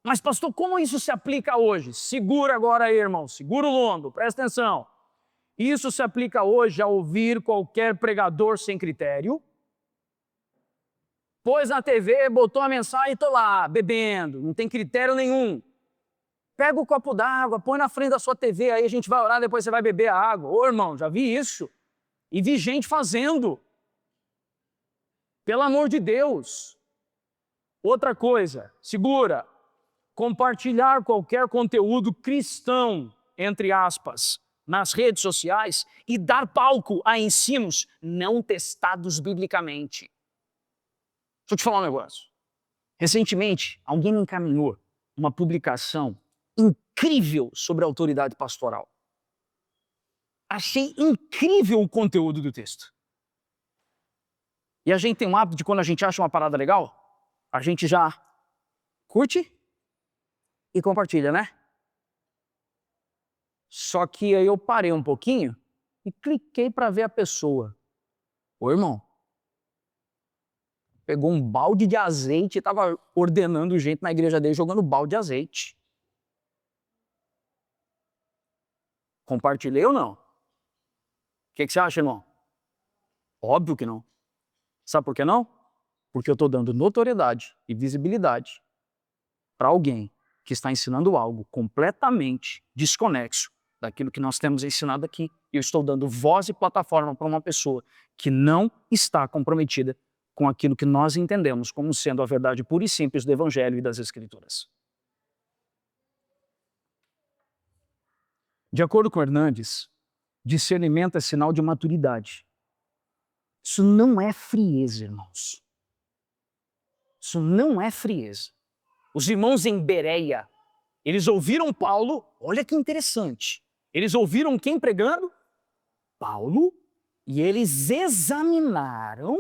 Mas, pastor, como isso se aplica hoje? Segura agora aí, irmão. Segura o lombo, presta atenção. Isso se aplica hoje a ouvir qualquer pregador sem critério. Pôs na TV, botou a mensagem e estou lá, bebendo. Não tem critério nenhum. Pega o copo d'água, põe na frente da sua TV, aí a gente vai orar, depois você vai beber a água. Ô, irmão, já vi isso. E vi gente fazendo. Pelo amor de Deus. Outra coisa, segura. Compartilhar qualquer conteúdo cristão, entre aspas, nas redes sociais e dar palco a ensinos não testados biblicamente. Deixa eu te falar um negócio. Recentemente, alguém me encaminhou uma publicação incrível sobre a autoridade pastoral. Achei incrível o conteúdo do texto. E a gente tem um hábito de, quando a gente acha uma parada legal, a gente já curte e compartilha, né? Só que aí eu parei um pouquinho e cliquei para ver a pessoa. Ô, irmão, pegou um balde de azeite e estava ordenando gente na igreja dele jogando balde de azeite. Compartilhei ou não? O que você acha, irmão? Óbvio que não. Sabe por que não? Porque eu estou dando notoriedade e visibilidade para alguém que está ensinando algo completamente desconexo daquilo que nós temos ensinado aqui. E eu estou dando voz e plataforma para uma pessoa que não está comprometida com aquilo que nós entendemos como sendo a verdade pura e simples do Evangelho e das Escrituras. De acordo com Hernandes, discernimento é sinal de maturidade. Isso não é frieza, irmãos. Isso não é frieza. Os irmãos em Bereia, eles ouviram Paulo, olha que interessante. Eles ouviram quem pregando? Paulo, e eles examinaram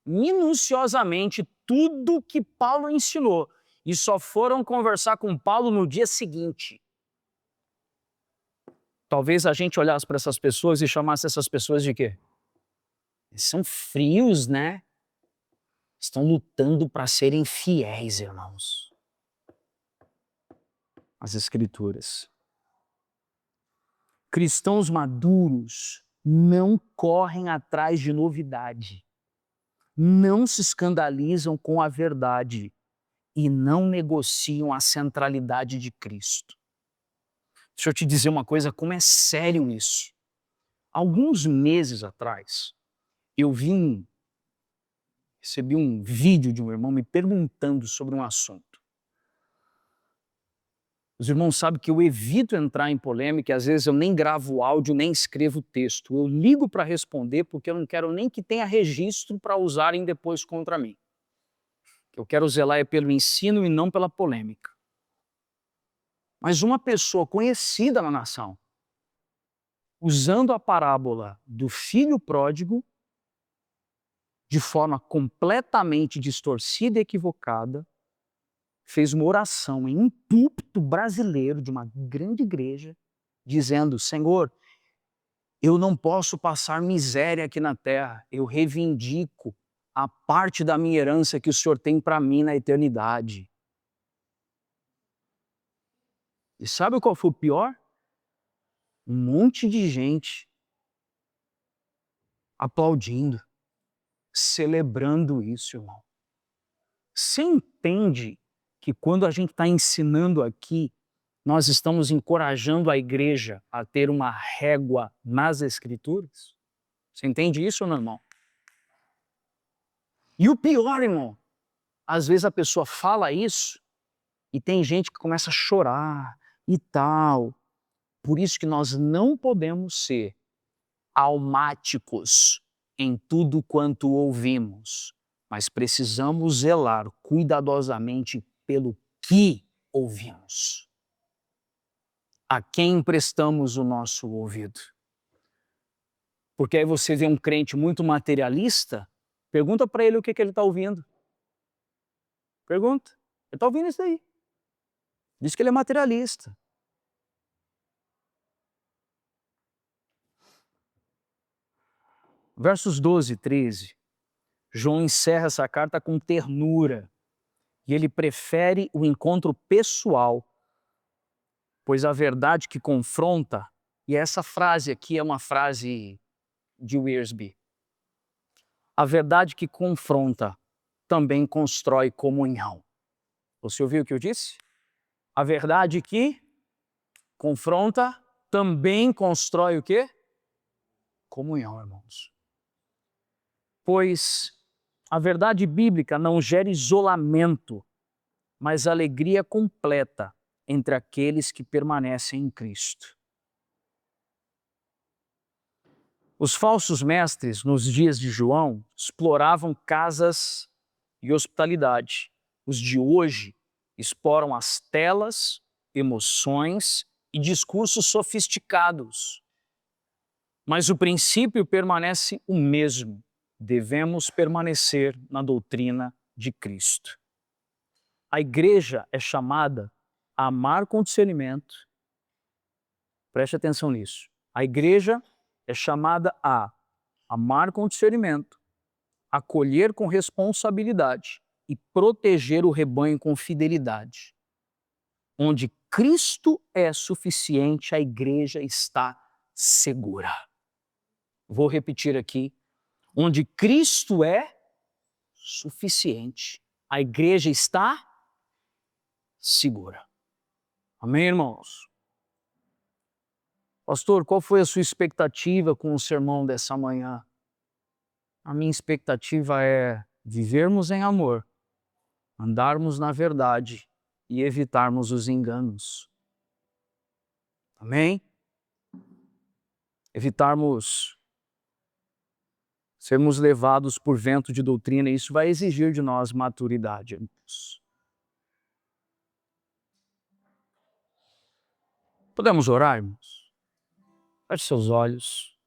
minuciosamente tudo que Paulo ensinou e só foram conversar com Paulo no dia seguinte. Talvez a gente olhasse para essas pessoas e chamasse essas pessoas de quê? Eles são frios, né? Estão lutando para serem fiéis, irmãos. As Escrituras. Cristãos maduros não correm atrás de novidade, não se escandalizam com a verdade e não negociam a centralidade de Cristo. Deixa eu te dizer uma coisa, como é sério isso. Alguns meses atrás, recebi um vídeo de um irmão me perguntando sobre um assunto. Os irmãos sabem que eu evito entrar em polêmica e às vezes eu nem gravo áudio, nem escrevo texto. Eu ligo para responder porque eu não quero nem que tenha registro para usarem depois contra mim. Eu quero zelar pelo ensino e não pela polêmica. Mas uma pessoa conhecida na nação, usando a parábola do filho pródigo de forma completamente distorcida e equivocada, fez uma oração em um púlpito brasileiro de uma grande igreja, dizendo: Senhor, eu não posso passar miséria aqui na terra, eu reivindico a parte da minha herança que o Senhor tem para mim na eternidade. E sabe qual foi o pior? Um monte de gente aplaudindo, celebrando isso, irmão. Você entende que quando a gente está ensinando aqui, nós estamos encorajando a igreja a ter uma régua nas Escrituras? Você entende isso, meu irmão? E o pior, irmão, às vezes a pessoa fala isso e tem gente que começa a chorar e tal. Por isso que nós não podemos ser almáticos em tudo quanto ouvimos, mas precisamos zelar cuidadosamente pelo que ouvimos. A quem emprestamos o nosso ouvido? Porque aí você vê um crente muito materialista, pergunta para ele o que ele está ouvindo. Pergunta. Ele está ouvindo isso aí. Diz que ele é materialista. Versos 12 e 13. João encerra essa carta com ternura. E ele prefere o encontro pessoal, pois a verdade que confronta, e essa frase aqui é uma frase de Wiersbe, a verdade que confronta também constrói comunhão. Você ouviu o que eu disse? A verdade que confronta também constrói o quê? Comunhão, irmãos. Pois a verdade bíblica não gera isolamento, mas alegria completa entre aqueles que permanecem em Cristo. Os falsos mestres, nos dias de João, exploravam casas e hospitalidade. Os de hoje exploram as telas, emoções e discursos sofisticados. Mas o princípio permanece o mesmo. Devemos permanecer na doutrina de Cristo. A igreja é chamada a amar com discernimento. Preste atenção nisso. A igreja é chamada a amar com discernimento, acolher com responsabilidade e proteger o rebanho com fidelidade. Onde Cristo é suficiente, a igreja está segura. Vou repetir aqui. Onde Cristo é suficiente, a igreja está segura. Amém, irmãos? Pastor, qual foi a sua expectativa com o sermão dessa manhã? A minha expectativa é vivermos em amor, andarmos na verdade e evitarmos os enganos. Amém? Evitarmos sermos levados por vento de doutrina, e isso vai exigir de nós maturidade, irmãos. Podemos orar, irmãos? Feche seus olhos.